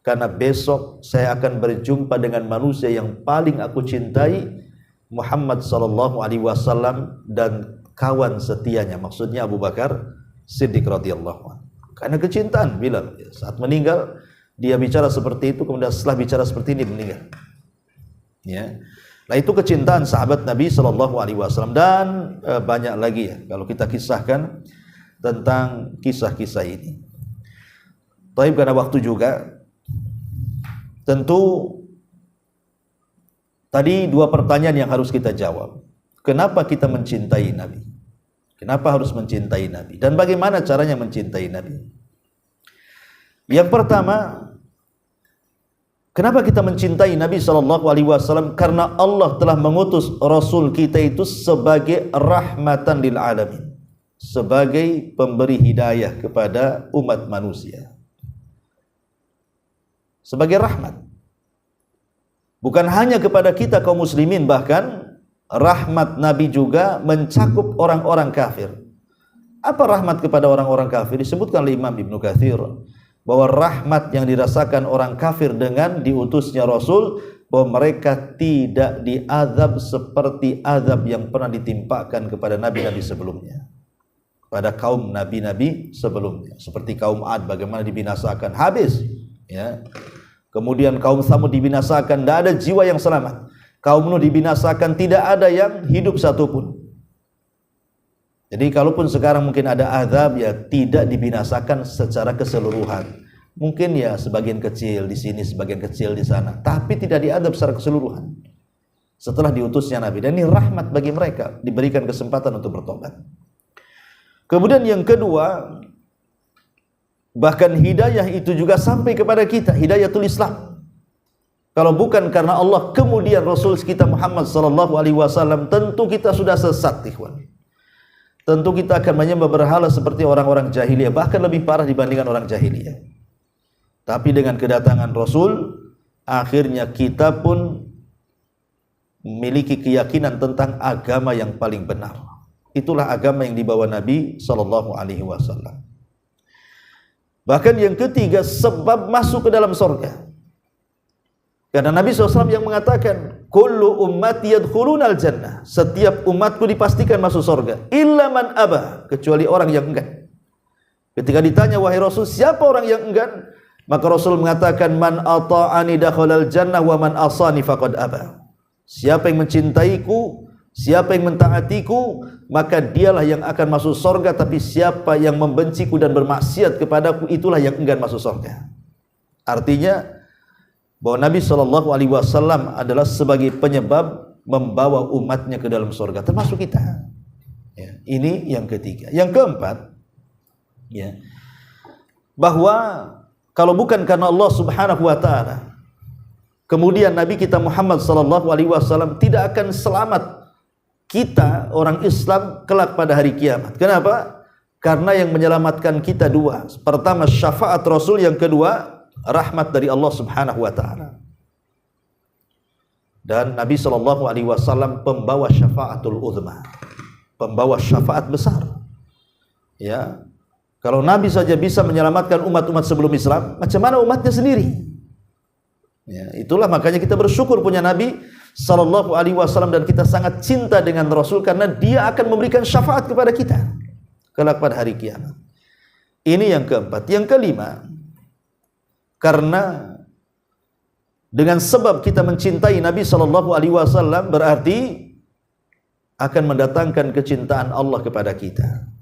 karena besok saya akan berjumpa dengan manusia yang paling aku cintai, Muhammad sallallahu alaihi wasallam, dan kawan setianya, maksudnya Abu Bakar Siddiq radhiyallahu anhu. Karena kecintaan Bilal, saat meninggal dia bicara seperti itu, kemudian setelah bicara seperti ini meninggal. Ya. Nah, itu kecintaan sahabat Nabi sallallahu alaihi wasallam, dan banyak lagi ya kalau kita kisahkan tentang kisah-kisah ini. Tapi karena waktu juga, tentu tadi dua pertanyaan yang harus kita jawab. Kenapa kita mencintai Nabi? Kenapa harus mencintai Nabi? Dan bagaimana caranya mencintai Nabi? Yang pertama, kenapa kita mencintai Nabi SAW? Karena Allah telah mengutus Rasul kita itu sebagai rahmatan lil alamin, sebagai pemberi hidayah kepada umat manusia, sebagai rahmat. Bukan hanya kepada kita kaum muslimin, bahkan rahmat Nabi juga mencakup orang-orang kafir. Apa rahmat kepada orang-orang kafir? Disebutkan oleh Imam Ibnu Katsir bahwa rahmat yang dirasakan orang kafir dengan diutusnya Rasul, bahwa mereka tidak diazab seperti azab yang pernah ditimpakan kepada nabi-nabi sebelumnya, pada kaum nabi-nabi sebelumnya, seperti kaum Ad bagaimana dibinasakan habis, ya. Kemudian kaum Samud dibinasakan, tidak ada jiwa yang selamat. kaum Nuh dibinasakan, tidak ada yang hidup satupun. Jadi kalaupun sekarang mungkin ada azab, ya tidak dibinasakan secara keseluruhan. Mungkin ya sebagian kecil di sini, sebagian kecil di sana, tapi tidak diadab secara keseluruhan setelah diutusnya Nabi. Dan ini rahmat bagi mereka, diberikan kesempatan untuk bertobat. Kemudian yang kedua, bahkan hidayah itu juga sampai kepada kita, hidayatul Islam. Kalau bukan karena Allah, kemudian Rasul kita Muhammad SAW, tentu kita sudah sesat, ikhwan. Tentu kita akan menyembah berhala seperti orang-orang jahiliyah, bahkan lebih parah dibandingkan orang jahiliyah. Tapi dengan kedatangan Rasul, akhirnya kita pun memiliki keyakinan tentang agama yang paling benar. Itulah agama yang dibawa Nabi SAW. Bahkan yang ketiga, sebab masuk ke dalam surga. Karena Nabi SAW yang mengatakan, kullu ummati yadkhulunal jannah, setiap umatku dipastikan masuk surga, illa man aba, kecuali orang yang enggan. Ketika ditanya, wahai Rasul, siapa orang yang enggan? Maka Rasul mengatakan, man ata'ani dakhalal jannah wa man asani faqad aba. Siapa yang mencintaiku, siapa yang mentaatiku, maka dialah yang akan masuk surga, tapi siapa yang membenciku dan bermaksiat kepadaku, itulah yang enggan masuk surga. Artinya bahwa Nabi SAW adalah sebagai penyebab membawa umatnya ke dalam surga, termasuk kita. Ya, ini yang ketiga. Yang keempat, ya, bahwa kalau bukan karena Allah Subhanahu wa taala, kemudian Nabi kita Muhammad SAW tidak akan selamat kita orang Islam kelak pada hari kiamat. Kenapa? Karena yang menyelamatkan kita dua. Pertama, syafaat Rasul, yang kedua, rahmat dari Allah Subhanahu wa taala. Dan Nabi SAW pembawa syafaatul uzma, pembawa syafaat besar. Ya. Kalau Nabi saja bisa menyelamatkan umat-umat sebelum Islam, macam mana umatnya sendiri? Ya, itulah makanya kita bersyukur punya Nabi SAW, dan kita sangat cinta dengan Rasul karena dia akan memberikan syafaat kepada kita kelak pada hari kiamat. Ini yang keempat. Yang kelima, karena dengan sebab kita mencintai Nabi SAW, berarti akan mendatangkan kecintaan Allah kepada kita.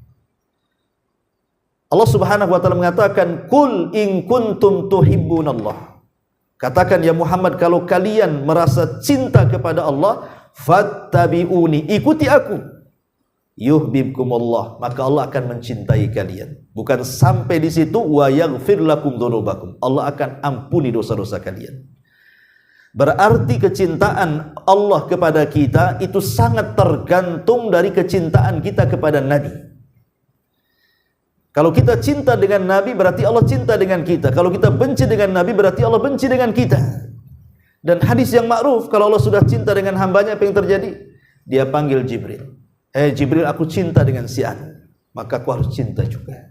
Allah Subhanahu wa taala mengatakan, "Qul in kuntum tuhibbunallah." Katakan ya Muhammad, kalau kalian merasa cinta kepada Allah, fattabi'uni, ikuti aku. Yuhibbukumullah, maka Allah akan mencintai kalian. Bukan sampai di situ, wa yaghfir lakum dzunubakum, Allah akan ampuni dosa-dosa kalian. Berarti kecintaan Allah kepada kita itu sangat tergantung dari kecintaan kita kepada Nabi. Kalau kita cinta dengan Nabi, berarti Allah cinta dengan kita. Kalau kita benci dengan Nabi, berarti Allah benci dengan kita. Dan hadis yang ma'ruf, kalau Allah sudah cinta dengan hambanya, apa yang terjadi? Dia panggil Jibril. Jibril, aku cinta dengan si A, maka aku harus cinta juga.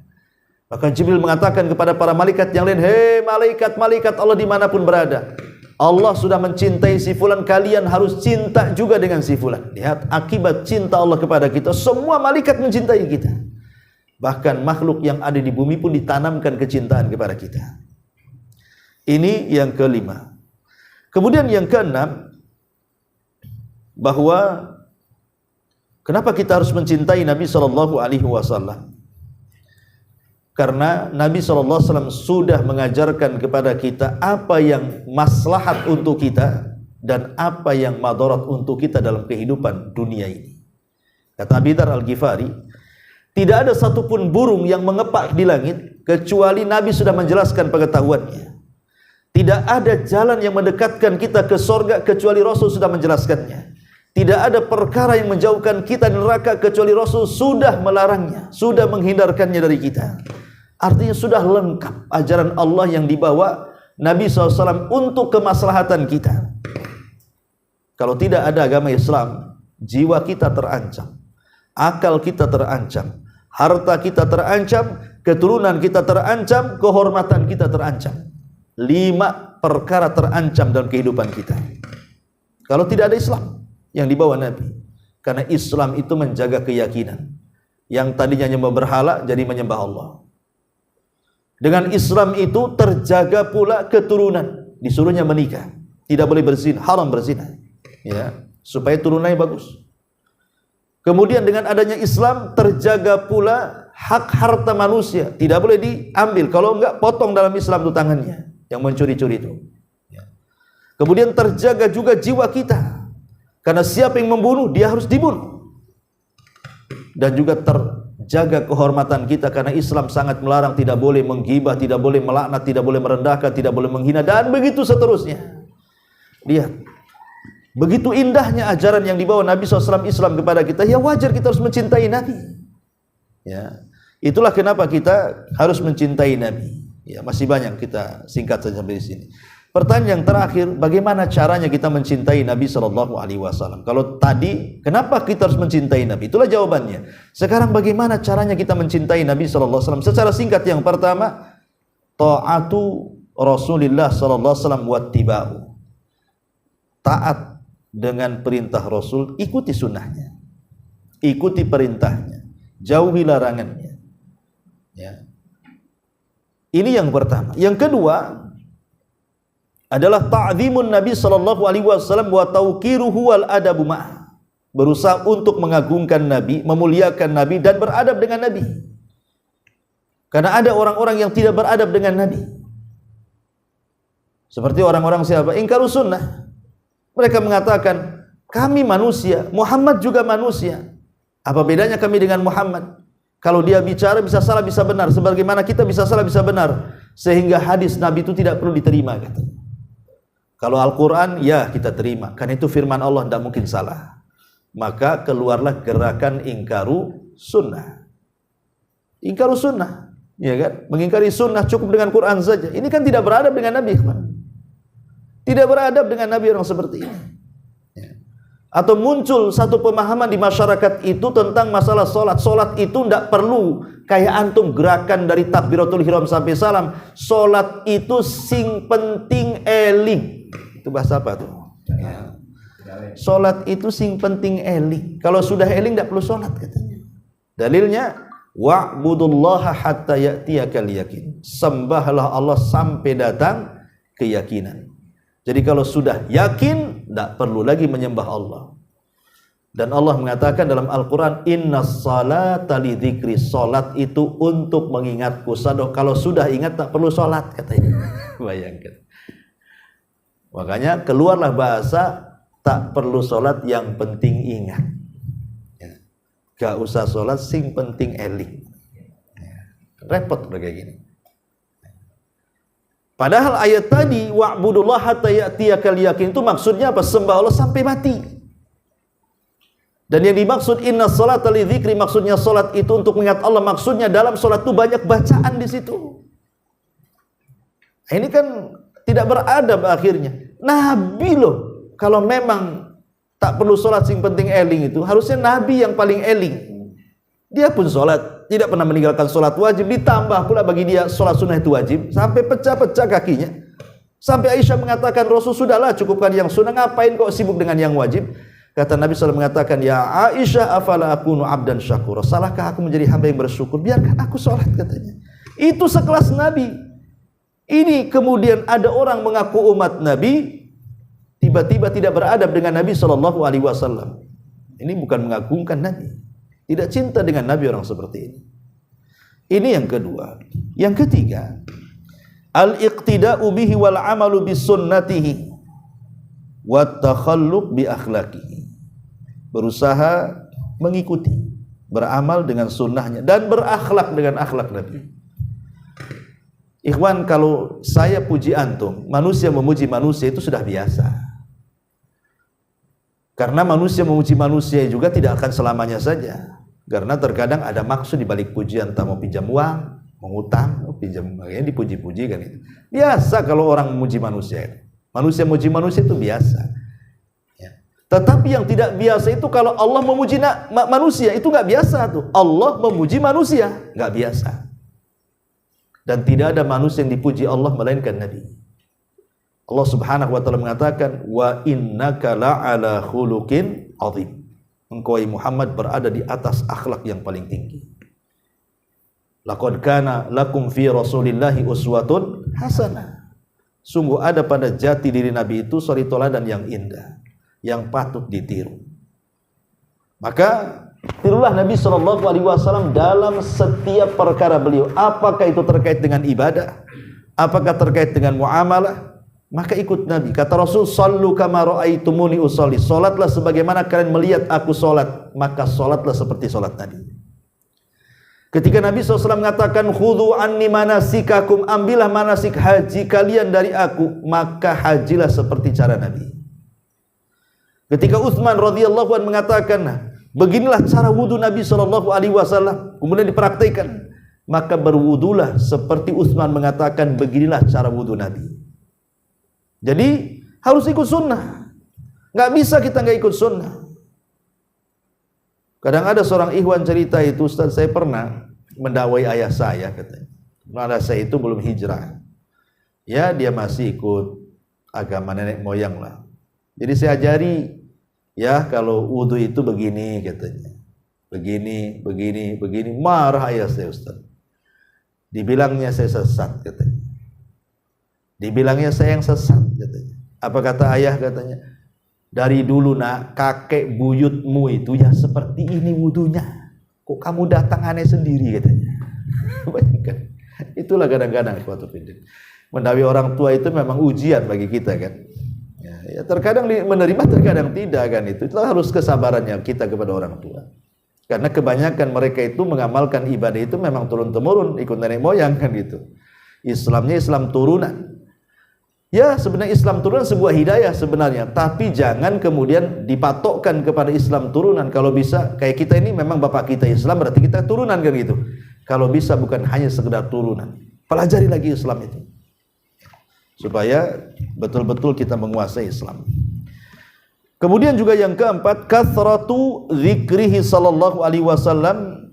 Maka Jibril mengatakan kepada para malaikat yang lain, hei malaikat-malaikat Allah dimanapun berada, Allah sudah mencintai si fulan, kalian harus cinta juga dengan si fulan. Lihat akibat cinta Allah kepada kita, semua malaikat mencintai kita. Bahkan makhluk yang ada di bumi pun ditanamkan kecintaan kepada kita. Ini yang kelima. Kemudian yang keenam, bahwa kenapa kita harus mencintai Nabi SAW? Karena Nabi SAW sudah mengajarkan kepada kita apa yang maslahat untuk kita dan apa yang madarat untuk kita dalam kehidupan dunia ini. Kata Abi Dzar Al-Ghifari, tidak ada satupun burung yang mengepak di langit kecuali Nabi sudah menjelaskan pengetahuannya. Tidak ada jalan yang mendekatkan kita ke surga kecuali Rasul sudah menjelaskannya. Tidak ada perkara yang menjauhkan kita dari neraka kecuali Rasul sudah melarangnya, sudah menghindarkannya dari kita. Artinya sudah lengkap ajaran Allah yang dibawa Nabi SAW untuk kemaslahatan kita. Kalau tidak ada agama Islam, jiwa kita terancam, akal kita terancam, harta kita terancam, keturunan kita terancam, kehormatan kita terancam. 5 perkara terancam dalam kehidupan kita kalau tidak ada Islam yang dibawa Nabi. Karena Islam itu menjaga keyakinan. Yang tadinya menyembah berhala jadi menyembah Allah. Dengan Islam itu terjaga pula keturunan. Disuruhnya menikah, tidak boleh berzina, haram berzina. ya, supaya turunannya bagus. Kemudian dengan adanya Islam terjaga pula hak harta manusia, tidak boleh diambil, kalau enggak potong dalam Islam itu tangannya yang mencuri-curi itu. Kemudian terjaga juga jiwa kita, karena siapa yang membunuh dia harus dibunuh. Dan juga terjaga kehormatan kita, karena Islam sangat melarang, tidak boleh menggibah, tidak boleh melaknat, tidak boleh merendahkan, tidak boleh menghina, dan begitu seterusnya. Lihat, begitu indahnya ajaran yang dibawa Nabi SAW Islam kepada kita, ya wajar kita harus mencintai Nabi. Ya, itulah kenapa kita harus mencintai Nabi. Ya, masih banyak, kita singkat saja sampai di sini. Pertanyaan yang terakhir, bagaimana caranya kita mencintai Nabi SAW? Kalau tadi, kenapa kita harus mencintai Nabi? Itulah jawabannya. Sekarang bagaimana caranya kita mencintai Nabi SAW? Secara singkat, yang pertama, ta'atu Rasulillah SAW wattiba'u. Taat dengan perintah Rasul, ikuti sunnahnya, ikuti perintahnya, jauhi larangannya. Ya. Ini yang pertama. Yang kedua adalah ta'zimun Nabi sallallahu alaihi wasallam wa tauqiruhu wal adabu ma'ah. Berusaha untuk mengagungkan Nabi, memuliakan Nabi, dan beradab dengan Nabi. Karena ada orang-orang yang tidak beradab dengan Nabi. Seperti orang-orang siapa? Ingkarus sunnah. Mereka mengatakan, kami manusia, Muhammad juga manusia. Apa bedanya kami dengan Muhammad? Kalau dia bicara bisa salah bisa benar, sebagaimana kita bisa salah bisa benar, sehingga hadis Nabi itu tidak perlu diterima, katanya. Kalau Al-Quran, ya kita terima, karena itu firman Allah, tidak mungkin salah. Maka keluarlah gerakan ingkaru sunnah. Ingkaru sunnah, ya kan? Mengingkari sunnah cukup dengan Quran saja. Ini kan tidak beradab dengan Nabi, tidak beradab dengan Nabi orang seperti ini. Atau muncul satu pemahaman di masyarakat itu tentang masalah solat. Solat itu tidak perlu kayak antum gerakan dari takbiratul ihram sampai salam. Solat itu sing penting eling. Itu bahasa apa tuh? Ya. Solat itu sing penting eling. Kalau sudah eling tidak perlu solat, katanya. Dalilnya, wa'budullaha hatta ya'tiyakal yakin. Sembahlah Allah sampai datang keyakinan. Jadi kalau sudah yakin, tidak perlu lagi menyembah Allah. Dan Allah mengatakan dalam Al-Quran, innas salata li dzikri. Salat itu untuk mengingatku. Kalau sudah ingat, tak perlu salat, katanya. Bayangkan. Makanya keluarlah bahasa, tak perlu salat, yang penting ingat. Ya. Gak usah salat, sing penting eling. Ya. Repot udah kayak gini. Padahal ayat tadi, wa'budullah hatta ya'tiyakal yakin, itu maksudnya apa? Sembah Allah sampai mati. Dan yang dimaksud inna sholata li dzikri, maksudnya salat itu untuk mengingat Allah. Maksudnya dalam salat itu banyak bacaan di situ. Ini kan tidak beradab akhirnya. Nabi loh, kalau memang tak perlu salat sing penting eling, itu harusnya Nabi yang paling eling. Dia pun sholat, tidak pernah meninggalkan sholat wajib, ditambah pula bagi dia sholat sunnah itu wajib, sampai pecah-pecah kakinya. Sampai Aisyah mengatakan, Rasul sudahlah cukupkan yang sunnah, ngapain kok sibuk dengan yang wajib? Kata Nabi SAW mengatakan, ya Aisyah afala akunu abdan syakura. Salahkah aku menjadi hamba yang bersyukur? Biarkan aku sholat, katanya. Itu sekelas Nabi. Ini kemudian ada orang mengaku umat Nabi, tiba-tiba tidak beradab dengan Nabi SAW. Ini bukan mengagungkan Nabi. Tidak cinta dengan Nabi orang seperti ini. Ini yang kedua. Yang ketiga, al-iqtida'u bihi wal 'amalu bis sunnatihi wat takhalluq bi akhlaqihi. Berusaha mengikuti, beramal dengan sunnahnya, dan berakhlak dengan akhlak Nabi. Ikhwan, kalau saya puji antum, manusia memuji manusia itu sudah biasa. Karena manusia memuji manusia juga tidak akan selamanya saja. Karena terkadang ada maksud di balik pujian, tak mau pinjam uang, mengutang, pinjam, makanya dipuji-puji kan itu. Biasa kalau orang memuji manusia. Manusia memuji manusia itu biasa. Ya. Tetapi yang tidak biasa itu kalau Allah memuji manusia, itu nggak biasa tuh. Allah memuji manusia, nggak biasa. Dan tidak ada manusia yang dipuji Allah melainkan Nabi. Allah Subhanahu wa taala mengatakan, wa innaka la'ala khuluqin 'adzim. Engkau Muhammad berada di atas akhlak yang paling tinggi. Laqad kana lakum fi Rasulillahi uswatun hasanah. Sungguh ada pada jati diri Nabi itu suri teladan yang indah. yang patut ditiru. Maka tirulah Nabi SAW dalam setiap perkara beliau. Apakah itu terkait dengan ibadah, apakah terkait dengan muamalah, maka ikut Nabi. Kata Rasul, sallu kama ra'aitumuni usolli, solatlah sebagaimana kalian melihat aku solat, maka solatlah seperti solat Nabi. Ketika Nabi SAW mengatakan, khudhu anni manasikakum, ambillah manasik haji kalian dari aku, maka hajilah seperti cara Nabi. Ketika Utsman radhiyallahu anhu mengatakan, beginilah cara wudu Nabi SAW, kemudian dipraktikkan, maka berwudulah seperti Utsman mengatakan, beginilah cara wudu Nabi. Jadi harus ikut sunnah. Nggak bisa kita nggak ikut sunnah. Kadang ada seorang ikhwan cerita itu, Ustaz, saya pernah mendakwai ayah saya, katanya. Ayah saya itu belum hijrah. Ya, dia masih ikut agama nenek moyang lah. Jadi saya ajari, ya kalau wudu itu begini, katanya. Begini, begini, begini. Marah ayah saya, Ustaz. Dibilangnya saya sesat, katanya. Dibilangnya saya yang sesat, katanya. Apa kata ayah, katanya? Dari dulu nak, kakek buyutmu itu ya seperti ini wudunya. Kok kamu datang aneh sendiri, katanya. Bayangkan. Itulah kadang-kadang suatu pindah. Mendawi orang tua itu memang ujian bagi kita kan. Ya, terkadang menerima, terkadang tidak kan. Itulah harus kesabarannya kita kepada orang tua. Karena kebanyakan mereka itu mengamalkan ibadah itu memang turun-temurun, ikut nenek moyang kan gitu. Islamnya Islam turunan. Ya, sebenarnya Islam turunan sebuah hidayah sebenarnya, tapi jangan kemudian dipatokkan kepada Islam turunan. Kalau bisa, kayak kita ini memang bapak kita Islam, berarti kita turunan kan gitu. Kalau bisa bukan hanya sekedar turunan, pelajari lagi Islam itu, supaya betul-betul kita menguasai Islam. Kemudian juga yang keempat, kathratu dzikrihi sallallahu alaihi wasallam,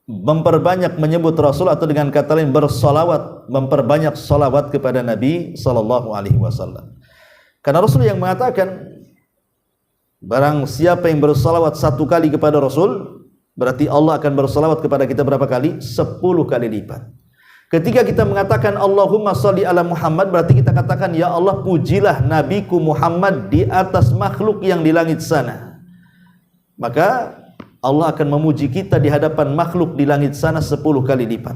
memperbanyak menyebut Rasul, atau dengan kata lain bersolawat, memperbanyak solawat kepada Nabi sallallahu alaihi wasallam. Karena Rasul yang mengatakan, barang siapa yang bersolawat 1 kali kepada Rasul, berarti Allah akan bersolawat kepada kita berapa kali? 10 kali lipat. Ketika kita mengatakan Allahumma sholli ala Muhammad, berarti kita katakan, ya Allah pujilah nabiku Muhammad di atas makhluk yang di langit sana. Maka Allah akan memuji kita di hadapan makhluk di langit sana 10 kali lipat.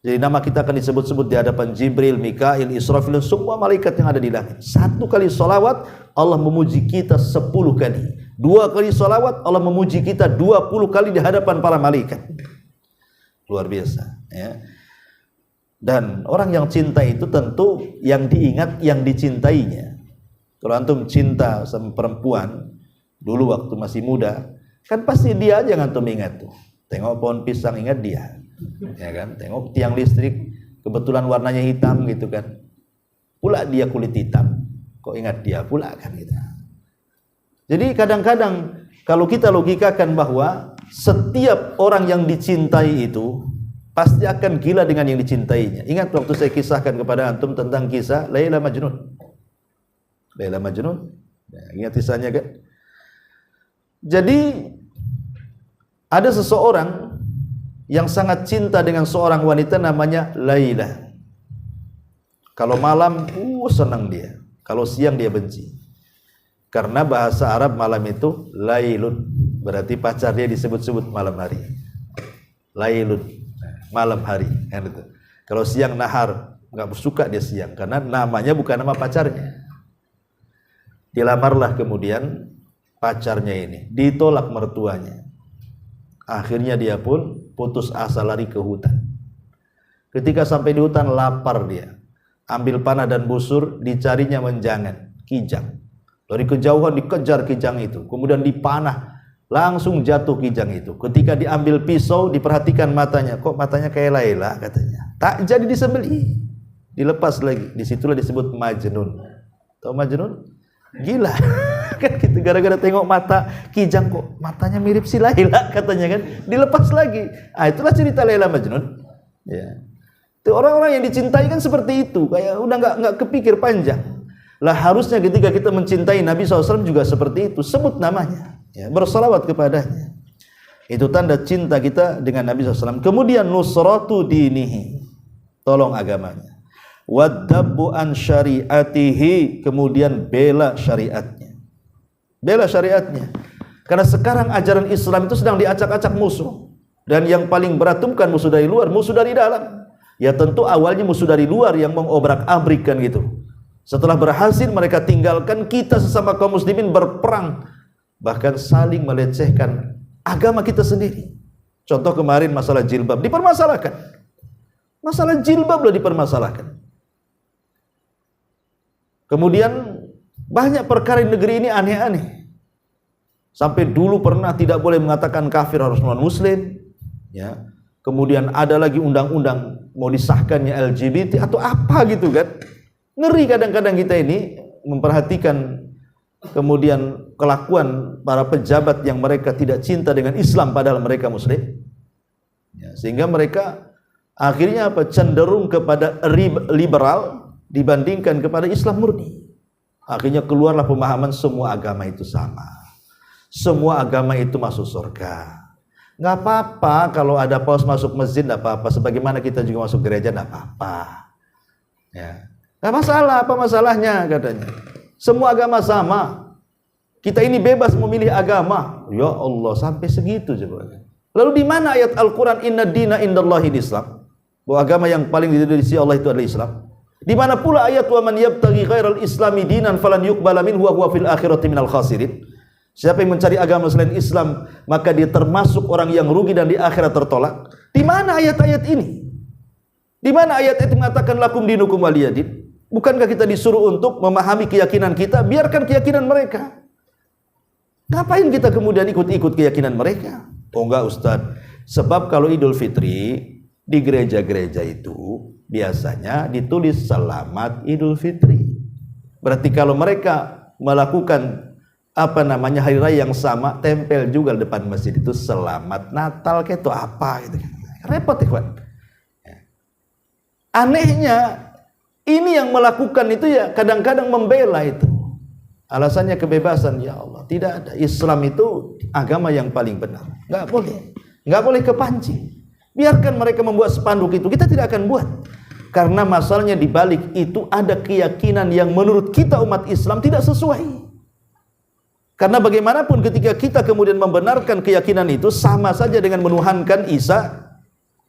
Jadi nama kita akan disebut-sebut di hadapan Jibril, Mikail, Israfil, semua malaikat yang ada di langit. 1 kali solawat, Allah memuji kita 10 kali. 2 kali solawat, Allah memuji kita 20 kali di hadapan para malaikat. Luar biasa. Ya. Dan orang yang cinta itu tentu yang diingat, yang dicintainya. Kalau antum cinta sama perempuan, dulu waktu masih muda, kan pasti dia aja yang antum ingat tuh. Tengok pohon pisang, ingat dia, ya kan? Tengok tiang listrik, kebetulan warnanya hitam gitu kan. Pula dia kulit hitam, kok ingat dia pula kan gitu. Jadi kadang-kadang kalau kita logikakan bahwa setiap orang yang dicintai itu pasti akan gila dengan yang dicintainya. Ingat waktu saya kisahkan kepada antum tentang kisah Laila Majnun. Laila Majnun, ya, ingat kisahnya kan? Jadi ada seseorang yang sangat cinta dengan seorang wanita namanya Laila. Kalau malam senang dia, kalau siang dia benci. Karena bahasa Arab malam itu lailun, berarti pacar dia disebut-sebut malam hari. Lailun, malam hari kan itu. Kalau siang nahar, enggak suka dia siang karena namanya bukan nama pacarnya. Dilamarlah kemudian pacarnya ini, ditolak mertuanya. Akhirnya dia pun putus asa lari ke hutan. Ketika sampai di hutan lapar dia, ambil panah dan busur, dicarinya menjangan, kijang. Dari kejauhan dikejar kijang itu, kemudian dipanah, langsung jatuh kijang itu. Ketika diambil pisau, diperhatikan matanya, kok matanya kayak Laila katanya. Tak jadi disembelih, dilepas lagi. Disitulah disebut Majnun. Tahu Majnun? Gila. Kan gitu, gara-gara tengok mata kijang, kok matanya mirip si Laila katanya kan, dilepas lagi. Itulah cerita Laila Majnun. Ya. Itu orang-orang yang dicintai kan seperti itu, kayak udah nggak kepikir panjang. Lah harusnya ketika kita mencintai Nabi SAW juga seperti itu, sebut namanya, ya, bersalawat kepadanya. Itu tanda cinta kita dengan Nabi SAW. Kemudian nusratu dinihi, tolong agamanya. Wadabbu an syariatihi, kemudian bela syariatnya. bela syariatnya. Karena sekarang ajaran Islam itu sedang diacak-acak musuh. Dan yang paling berat itu bukan musuh dari luar, musuh dari dalam. Ya tentu awalnya musuh dari luar yang mengobrak-abrik kan gitu. Setelah berhasil mereka tinggalkan, kita sesama kaum muslimin berperang, bahkan saling melecehkan agama kita sendiri. Contoh kemarin masalah jilbab dipermasalahkan. Masalah jilbab loh dipermasalahkan. Kemudian banyak perkara di negeri ini aneh-aneh. Sampai dulu pernah tidak boleh mengatakan kafir harus non-muslim, ya. Kemudian ada lagi undang-undang mau disahkannya LGBT atau apa gitu kan. Ngeri kadang-kadang kita ini memperhatikan kemudian kelakuan para pejabat yang mereka tidak cinta dengan Islam padahal mereka muslim, ya, sehingga mereka akhirnya cenderung kepada liberal dibandingkan kepada Islam murni. Akhirnya keluarlah pemahaman semua agama itu sama, semua agama itu masuk surga. Nggak apa-apa kalau ada paus masuk masjid, nggak apa-apa. Sebagaimana kita juga masuk gereja, nggak apa-apa. Ya. Nggak masalah, apa masalahnya katanya. Semua agama sama. Kita ini bebas memilih agama. Ya Allah, sampai segitu coba. Lalu di mana ayat Al-Quran inna dina indallahil Islam? Bahwa agama yang paling diridhoi Allah itu adalah Islam. Di mana pula ayat wa man yabtaghi ghairal islami dinan falan yuqbala minhu wa huwa fil akhirati minal khasirin? Siapa yang mencari agama selain Islam, maka dia termasuk orang yang rugi dan di akhirat tertolak. Di mana ayat-ayat ini? Di mana ayat-ayat mengatakan lakum dinukum waliyadin? Bukankah kita disuruh untuk memahami keyakinan kita? Biarkan keyakinan mereka. Ngapain kita kemudian ikut-ikut keyakinan mereka? Oh enggak Ustaz. Sebab kalau Idul Fitri di gereja-gereja itu biasanya ditulis selamat Idul Fitri. Berarti kalau mereka melakukan hari raya yang sama, tempel juga di depan masjid itu selamat Natal kayak itu apa gitu. Repot ikhwan. Anehnya ini yang melakukan itu ya kadang-kadang membela itu. Alasannya kebebasan. Ya Allah, tidak ada. Islam itu agama yang paling benar. Nggak boleh kepancing. Biarkan mereka membuat spanduk itu, kita tidak akan buat. Karena masalahnya di balik itu ada keyakinan yang menurut kita umat Islam tidak sesuai. Karena bagaimanapun ketika kita kemudian membenarkan keyakinan itu sama saja dengan menuhankan Isa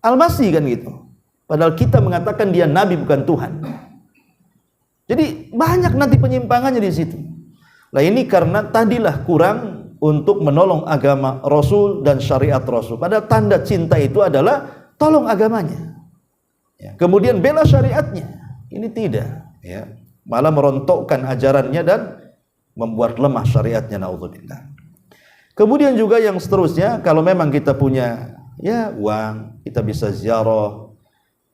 Al-Masih kan gitu. Padahal kita mengatakan dia nabi bukan Tuhan. Jadi banyak nanti penyimpangannya di situ. Nah ini karena tadilah kurang untuk menolong agama Rasul dan syariat Rasul. Padahal tanda cinta itu adalah tolong agamanya. Ya. Kemudian bela syariatnya. Ini tidak. Ya. Malah merontokkan ajarannya dan membuat lemah syariatnya. Na'udzubillah. Kemudian juga yang seterusnya, kalau memang kita punya ya uang, kita bisa ziarah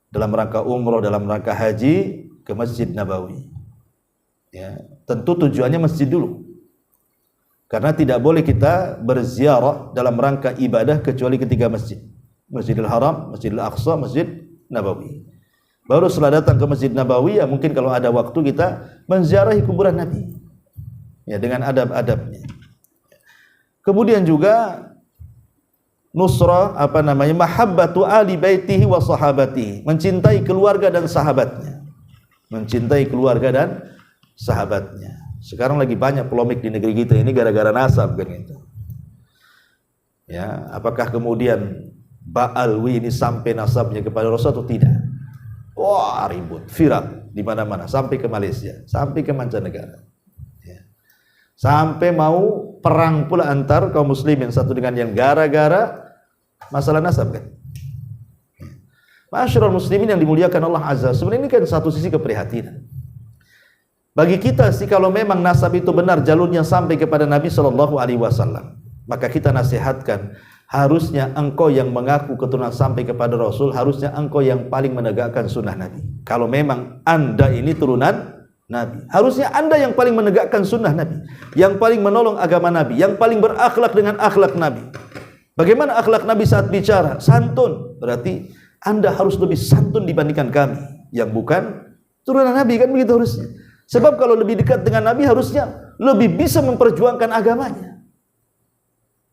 dalam rangka umroh, dalam rangka haji ke Masjid Nabawi. Ya, tentu tujuannya masjid dulu. Karena tidak boleh kita berziarah dalam rangka ibadah kecuali ketiga masjid. Masjidil Haram, Masjidil Aqsa, Masjid Nabawi. Baru setelah datang ke Masjid Nabawi, ya mungkin kalau ada waktu kita menziarahi kuburan Nabi. Ya, dengan adab-adabnya. Kemudian juga nusrah mahabbatu ali baitihi wa sahabatihi, mencintai keluarga dan sahabatnya. Mencintai keluarga dan sahabatnya. Sekarang lagi banyak polemik di negeri kita ini gara-gara nasab kan itu. Ya, apakah kemudian Ba'alwi ini sampai nasabnya kepada Rasul atau tidak? Wah, ribut, viral di mana-mana, sampai ke Malaysia, sampai ke mancanegara. Ya. Sampai mau perang pula antar kaum muslimin satu dengan yang gara-gara masalah nasab kan. Ma'asyiral muslimin yang dimuliakan Allah Azza. Sebenarnya ini kan satu sisi keprihatinan. Bagi kita sih kalau memang nasab itu benar jalurnya sampai kepada Nabi SAW, maka kita nasihatkan harusnya engkau yang mengaku keturunan sampai kepada Rasul, harusnya engkau yang paling menegakkan sunnah Nabi. Kalau memang anda ini turunan Nabi, harusnya anda yang paling menegakkan sunnah Nabi, yang paling menolong agama Nabi, yang paling berakhlak dengan akhlak Nabi. Bagaimana akhlak Nabi saat bicara? Santun. Berarti anda harus lebih santun dibandingkan kami yang bukan turunan Nabi, kan begitu harusnya. Sebab kalau lebih dekat dengan Nabi harusnya lebih bisa memperjuangkan agamanya,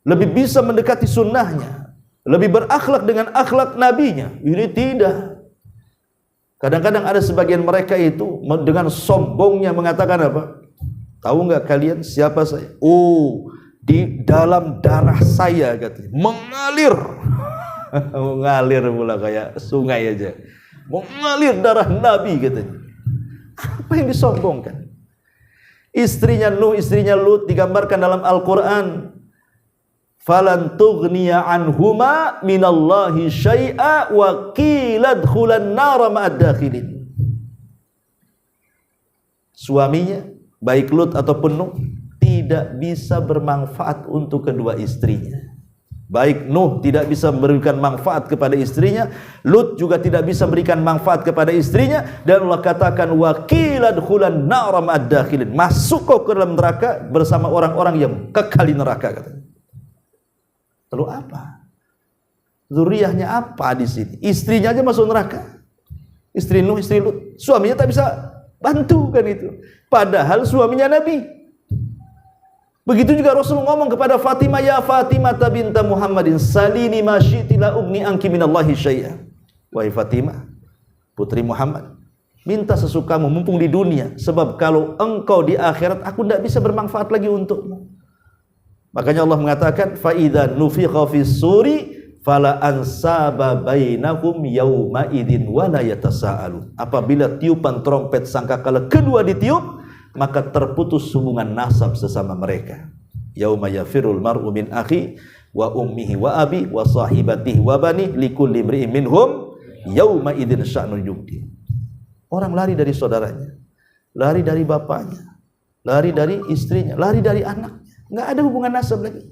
lebih bisa mendekati sunnahnya, lebih berakhlak dengan akhlak Nabinya. Ini tidak. Kadang-kadang ada sebagian mereka itu dengan sombongnya mengatakan apa? Tahu nggak kalian siapa saya? Oh, di dalam darah saya katanya mengalir. Mengalir pula kayak sungai aja. Mengalir darah Nabi katanya. Apa yang disombongkan? Istrinya Nuh, istrinya Lut digambarkan dalam Al-Quran. Falan tughniya anhuma minallahi syai'a wa qila dkhulan nara ma'ad dakhilin. Suaminya, baik Lut ataupun Nuh, tidak bisa bermanfaat untuk kedua istrinya. Baik Nuh tidak bisa memberikan manfaat kepada istrinya, Lut juga tidak bisa memberikan manfaat kepada istrinya, dan Allah katakan wa qila dkhulan nara ma'ad dakhilin. Masuk kau ke dalam neraka bersama orang-orang yang kekal di neraka katanya. Lalu apa? Zuriyahnya apa di sini? Istrinya aja masuk neraka. Istri Nuh, istri Lut. Suaminya tak bisa bantu kan itu. Padahal suaminya Nabi. Begitu juga Rasul ngomong kepada Fatimah, ya Fatimah binta Muhammadin, salini ma syi'ti la ugni anki minallahi syai'a. Wahai Fatimah, putri Muhammad, minta sesukamu mumpung di dunia, sebab kalau engkau di akhirat aku tidak bisa bermanfaat lagi untukmu. Makanya Allah mengatakan fa idza nufikha fis suri fala ansaba bainahum yauma idzin wa la yatasaalu. Apabila tiupan trompet sangkakala kedua ditiup, maka terputus hubungan nasab sesama mereka. Yauma yafirul mar'u min akhi wa ummihi wa abi wa sahibatihi wa bani likulli imri'in minhum yauma idzin sya'nun yughni. Orang lari dari saudaranya, lari dari bapaknya, lari dari istrinya, lari dari anaknya. Enggak ada hubungan nasab lagi.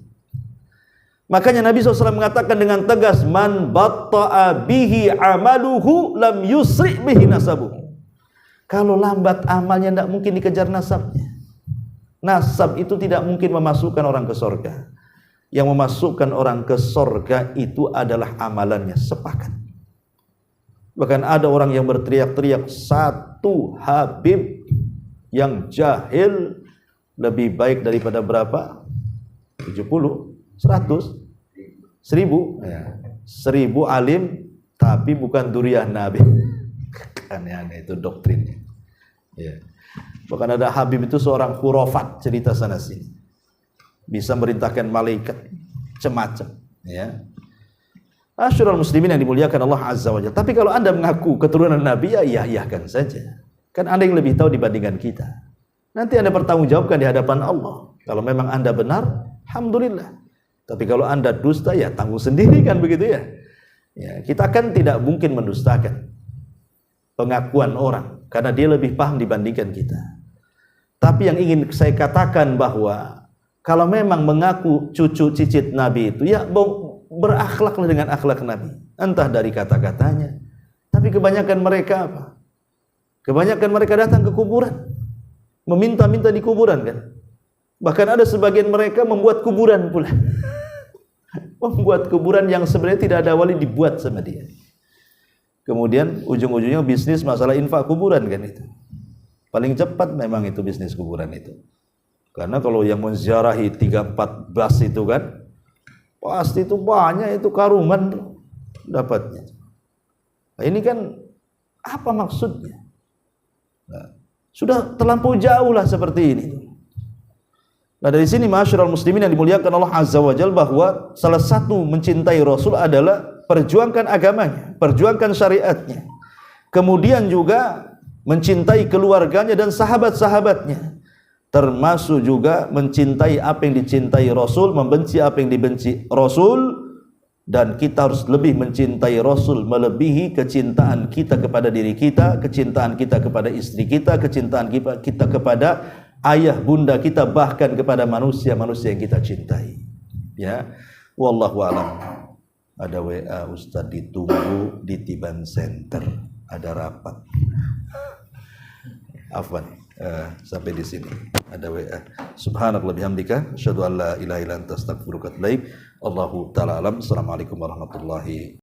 Makanya Nabi SAW mengatakan dengan tegas, man batta'a bihi amaluhu lam yusri' bihi nasabuhu. Kalau lambat amalnya tidak mungkin dikejar nasabnya. Nasab itu tidak mungkin memasukkan orang ke surga. Yang memasukkan orang ke surga itu adalah amalannya, sepakat. Bahkan ada orang yang berteriak-teriak, satu Habib yang jahil lebih baik daripada berapa? 70, 100, 1000 ya. 1000 alim tapi bukan duriyah Nabi. Aneh-aneh itu doktrinnya ya. Bahkan ada Habib itu seorang khurafat, cerita sana sini, bisa merintahkan malaikat macam-macam ya. Asyurul muslimin yang dimuliakan Allah Azza wa Jalla. Tapi kalau anda mengaku keturunan Nabi, ya iya-iyakan saja. Kan anda yang lebih tahu dibandingkan kita. Nanti anda bertanggungjawabkan di hadapan Allah. Kalau memang anda benar, alhamdulillah. Tapi kalau anda dusta, ya tanggung sendiri kan begitu ya. Ya, kita kan tidak mungkin mendustakan pengakuan orang karena dia lebih paham dibandingkan kita. Tapi yang ingin saya katakan bahwa kalau memang mengaku cucu cicit Nabi itu, ya berakhlaklah dengan akhlak Nabi. Entah dari kata-katanya. Tapi kebanyakan mereka apa? Kebanyakan mereka datang ke kuburan, meminta-minta di kuburan kan. Bahkan ada sebagian mereka membuat kuburan pula. Membuat kuburan yang sebenarnya tidak ada wali dibuat sama dia. Kemudian ujung-ujungnya bisnis masalah infak kuburan kan itu. Paling cepat memang itu bisnis kuburan itu. Karena kalau yang menziarahi 3-14 itu kan, pasti itu banyak itu karungan dapatnya. Nah, ini kan apa maksudnya? Nah, sudah terlampau jauh lah seperti ini. Nah dari sini ma'asyiral muslimin yang dimuliakan Allah Azza wa Jalla, bahwa salah satu mencintai Rasul adalah perjuangkan agamanya, perjuangkan syariatnya. Kemudian juga mencintai keluarganya dan sahabat-sahabatnya. Termasuk juga mencintai apa yang dicintai Rasul, membenci apa yang dibenci Rasul. Dan kita harus lebih mencintai Rasul melebihi kecintaan kita kepada diri kita, kecintaan kita kepada istri kita, kecintaan kita kepada ayah bunda kita, bahkan kepada manusia-manusia yang kita cintai. Ya, wallahu a'lam. Ada WA Ustadz ditunggu di Tiban Center, ada rapat. Afwan, sampai di sini ada WA. Subhanallah bihamdika, asyhadu an la ilaha illa anta astaghfiruka wa atubu ilaik. Allahu ta'ala alam. Assalamualaikum warahmatullahi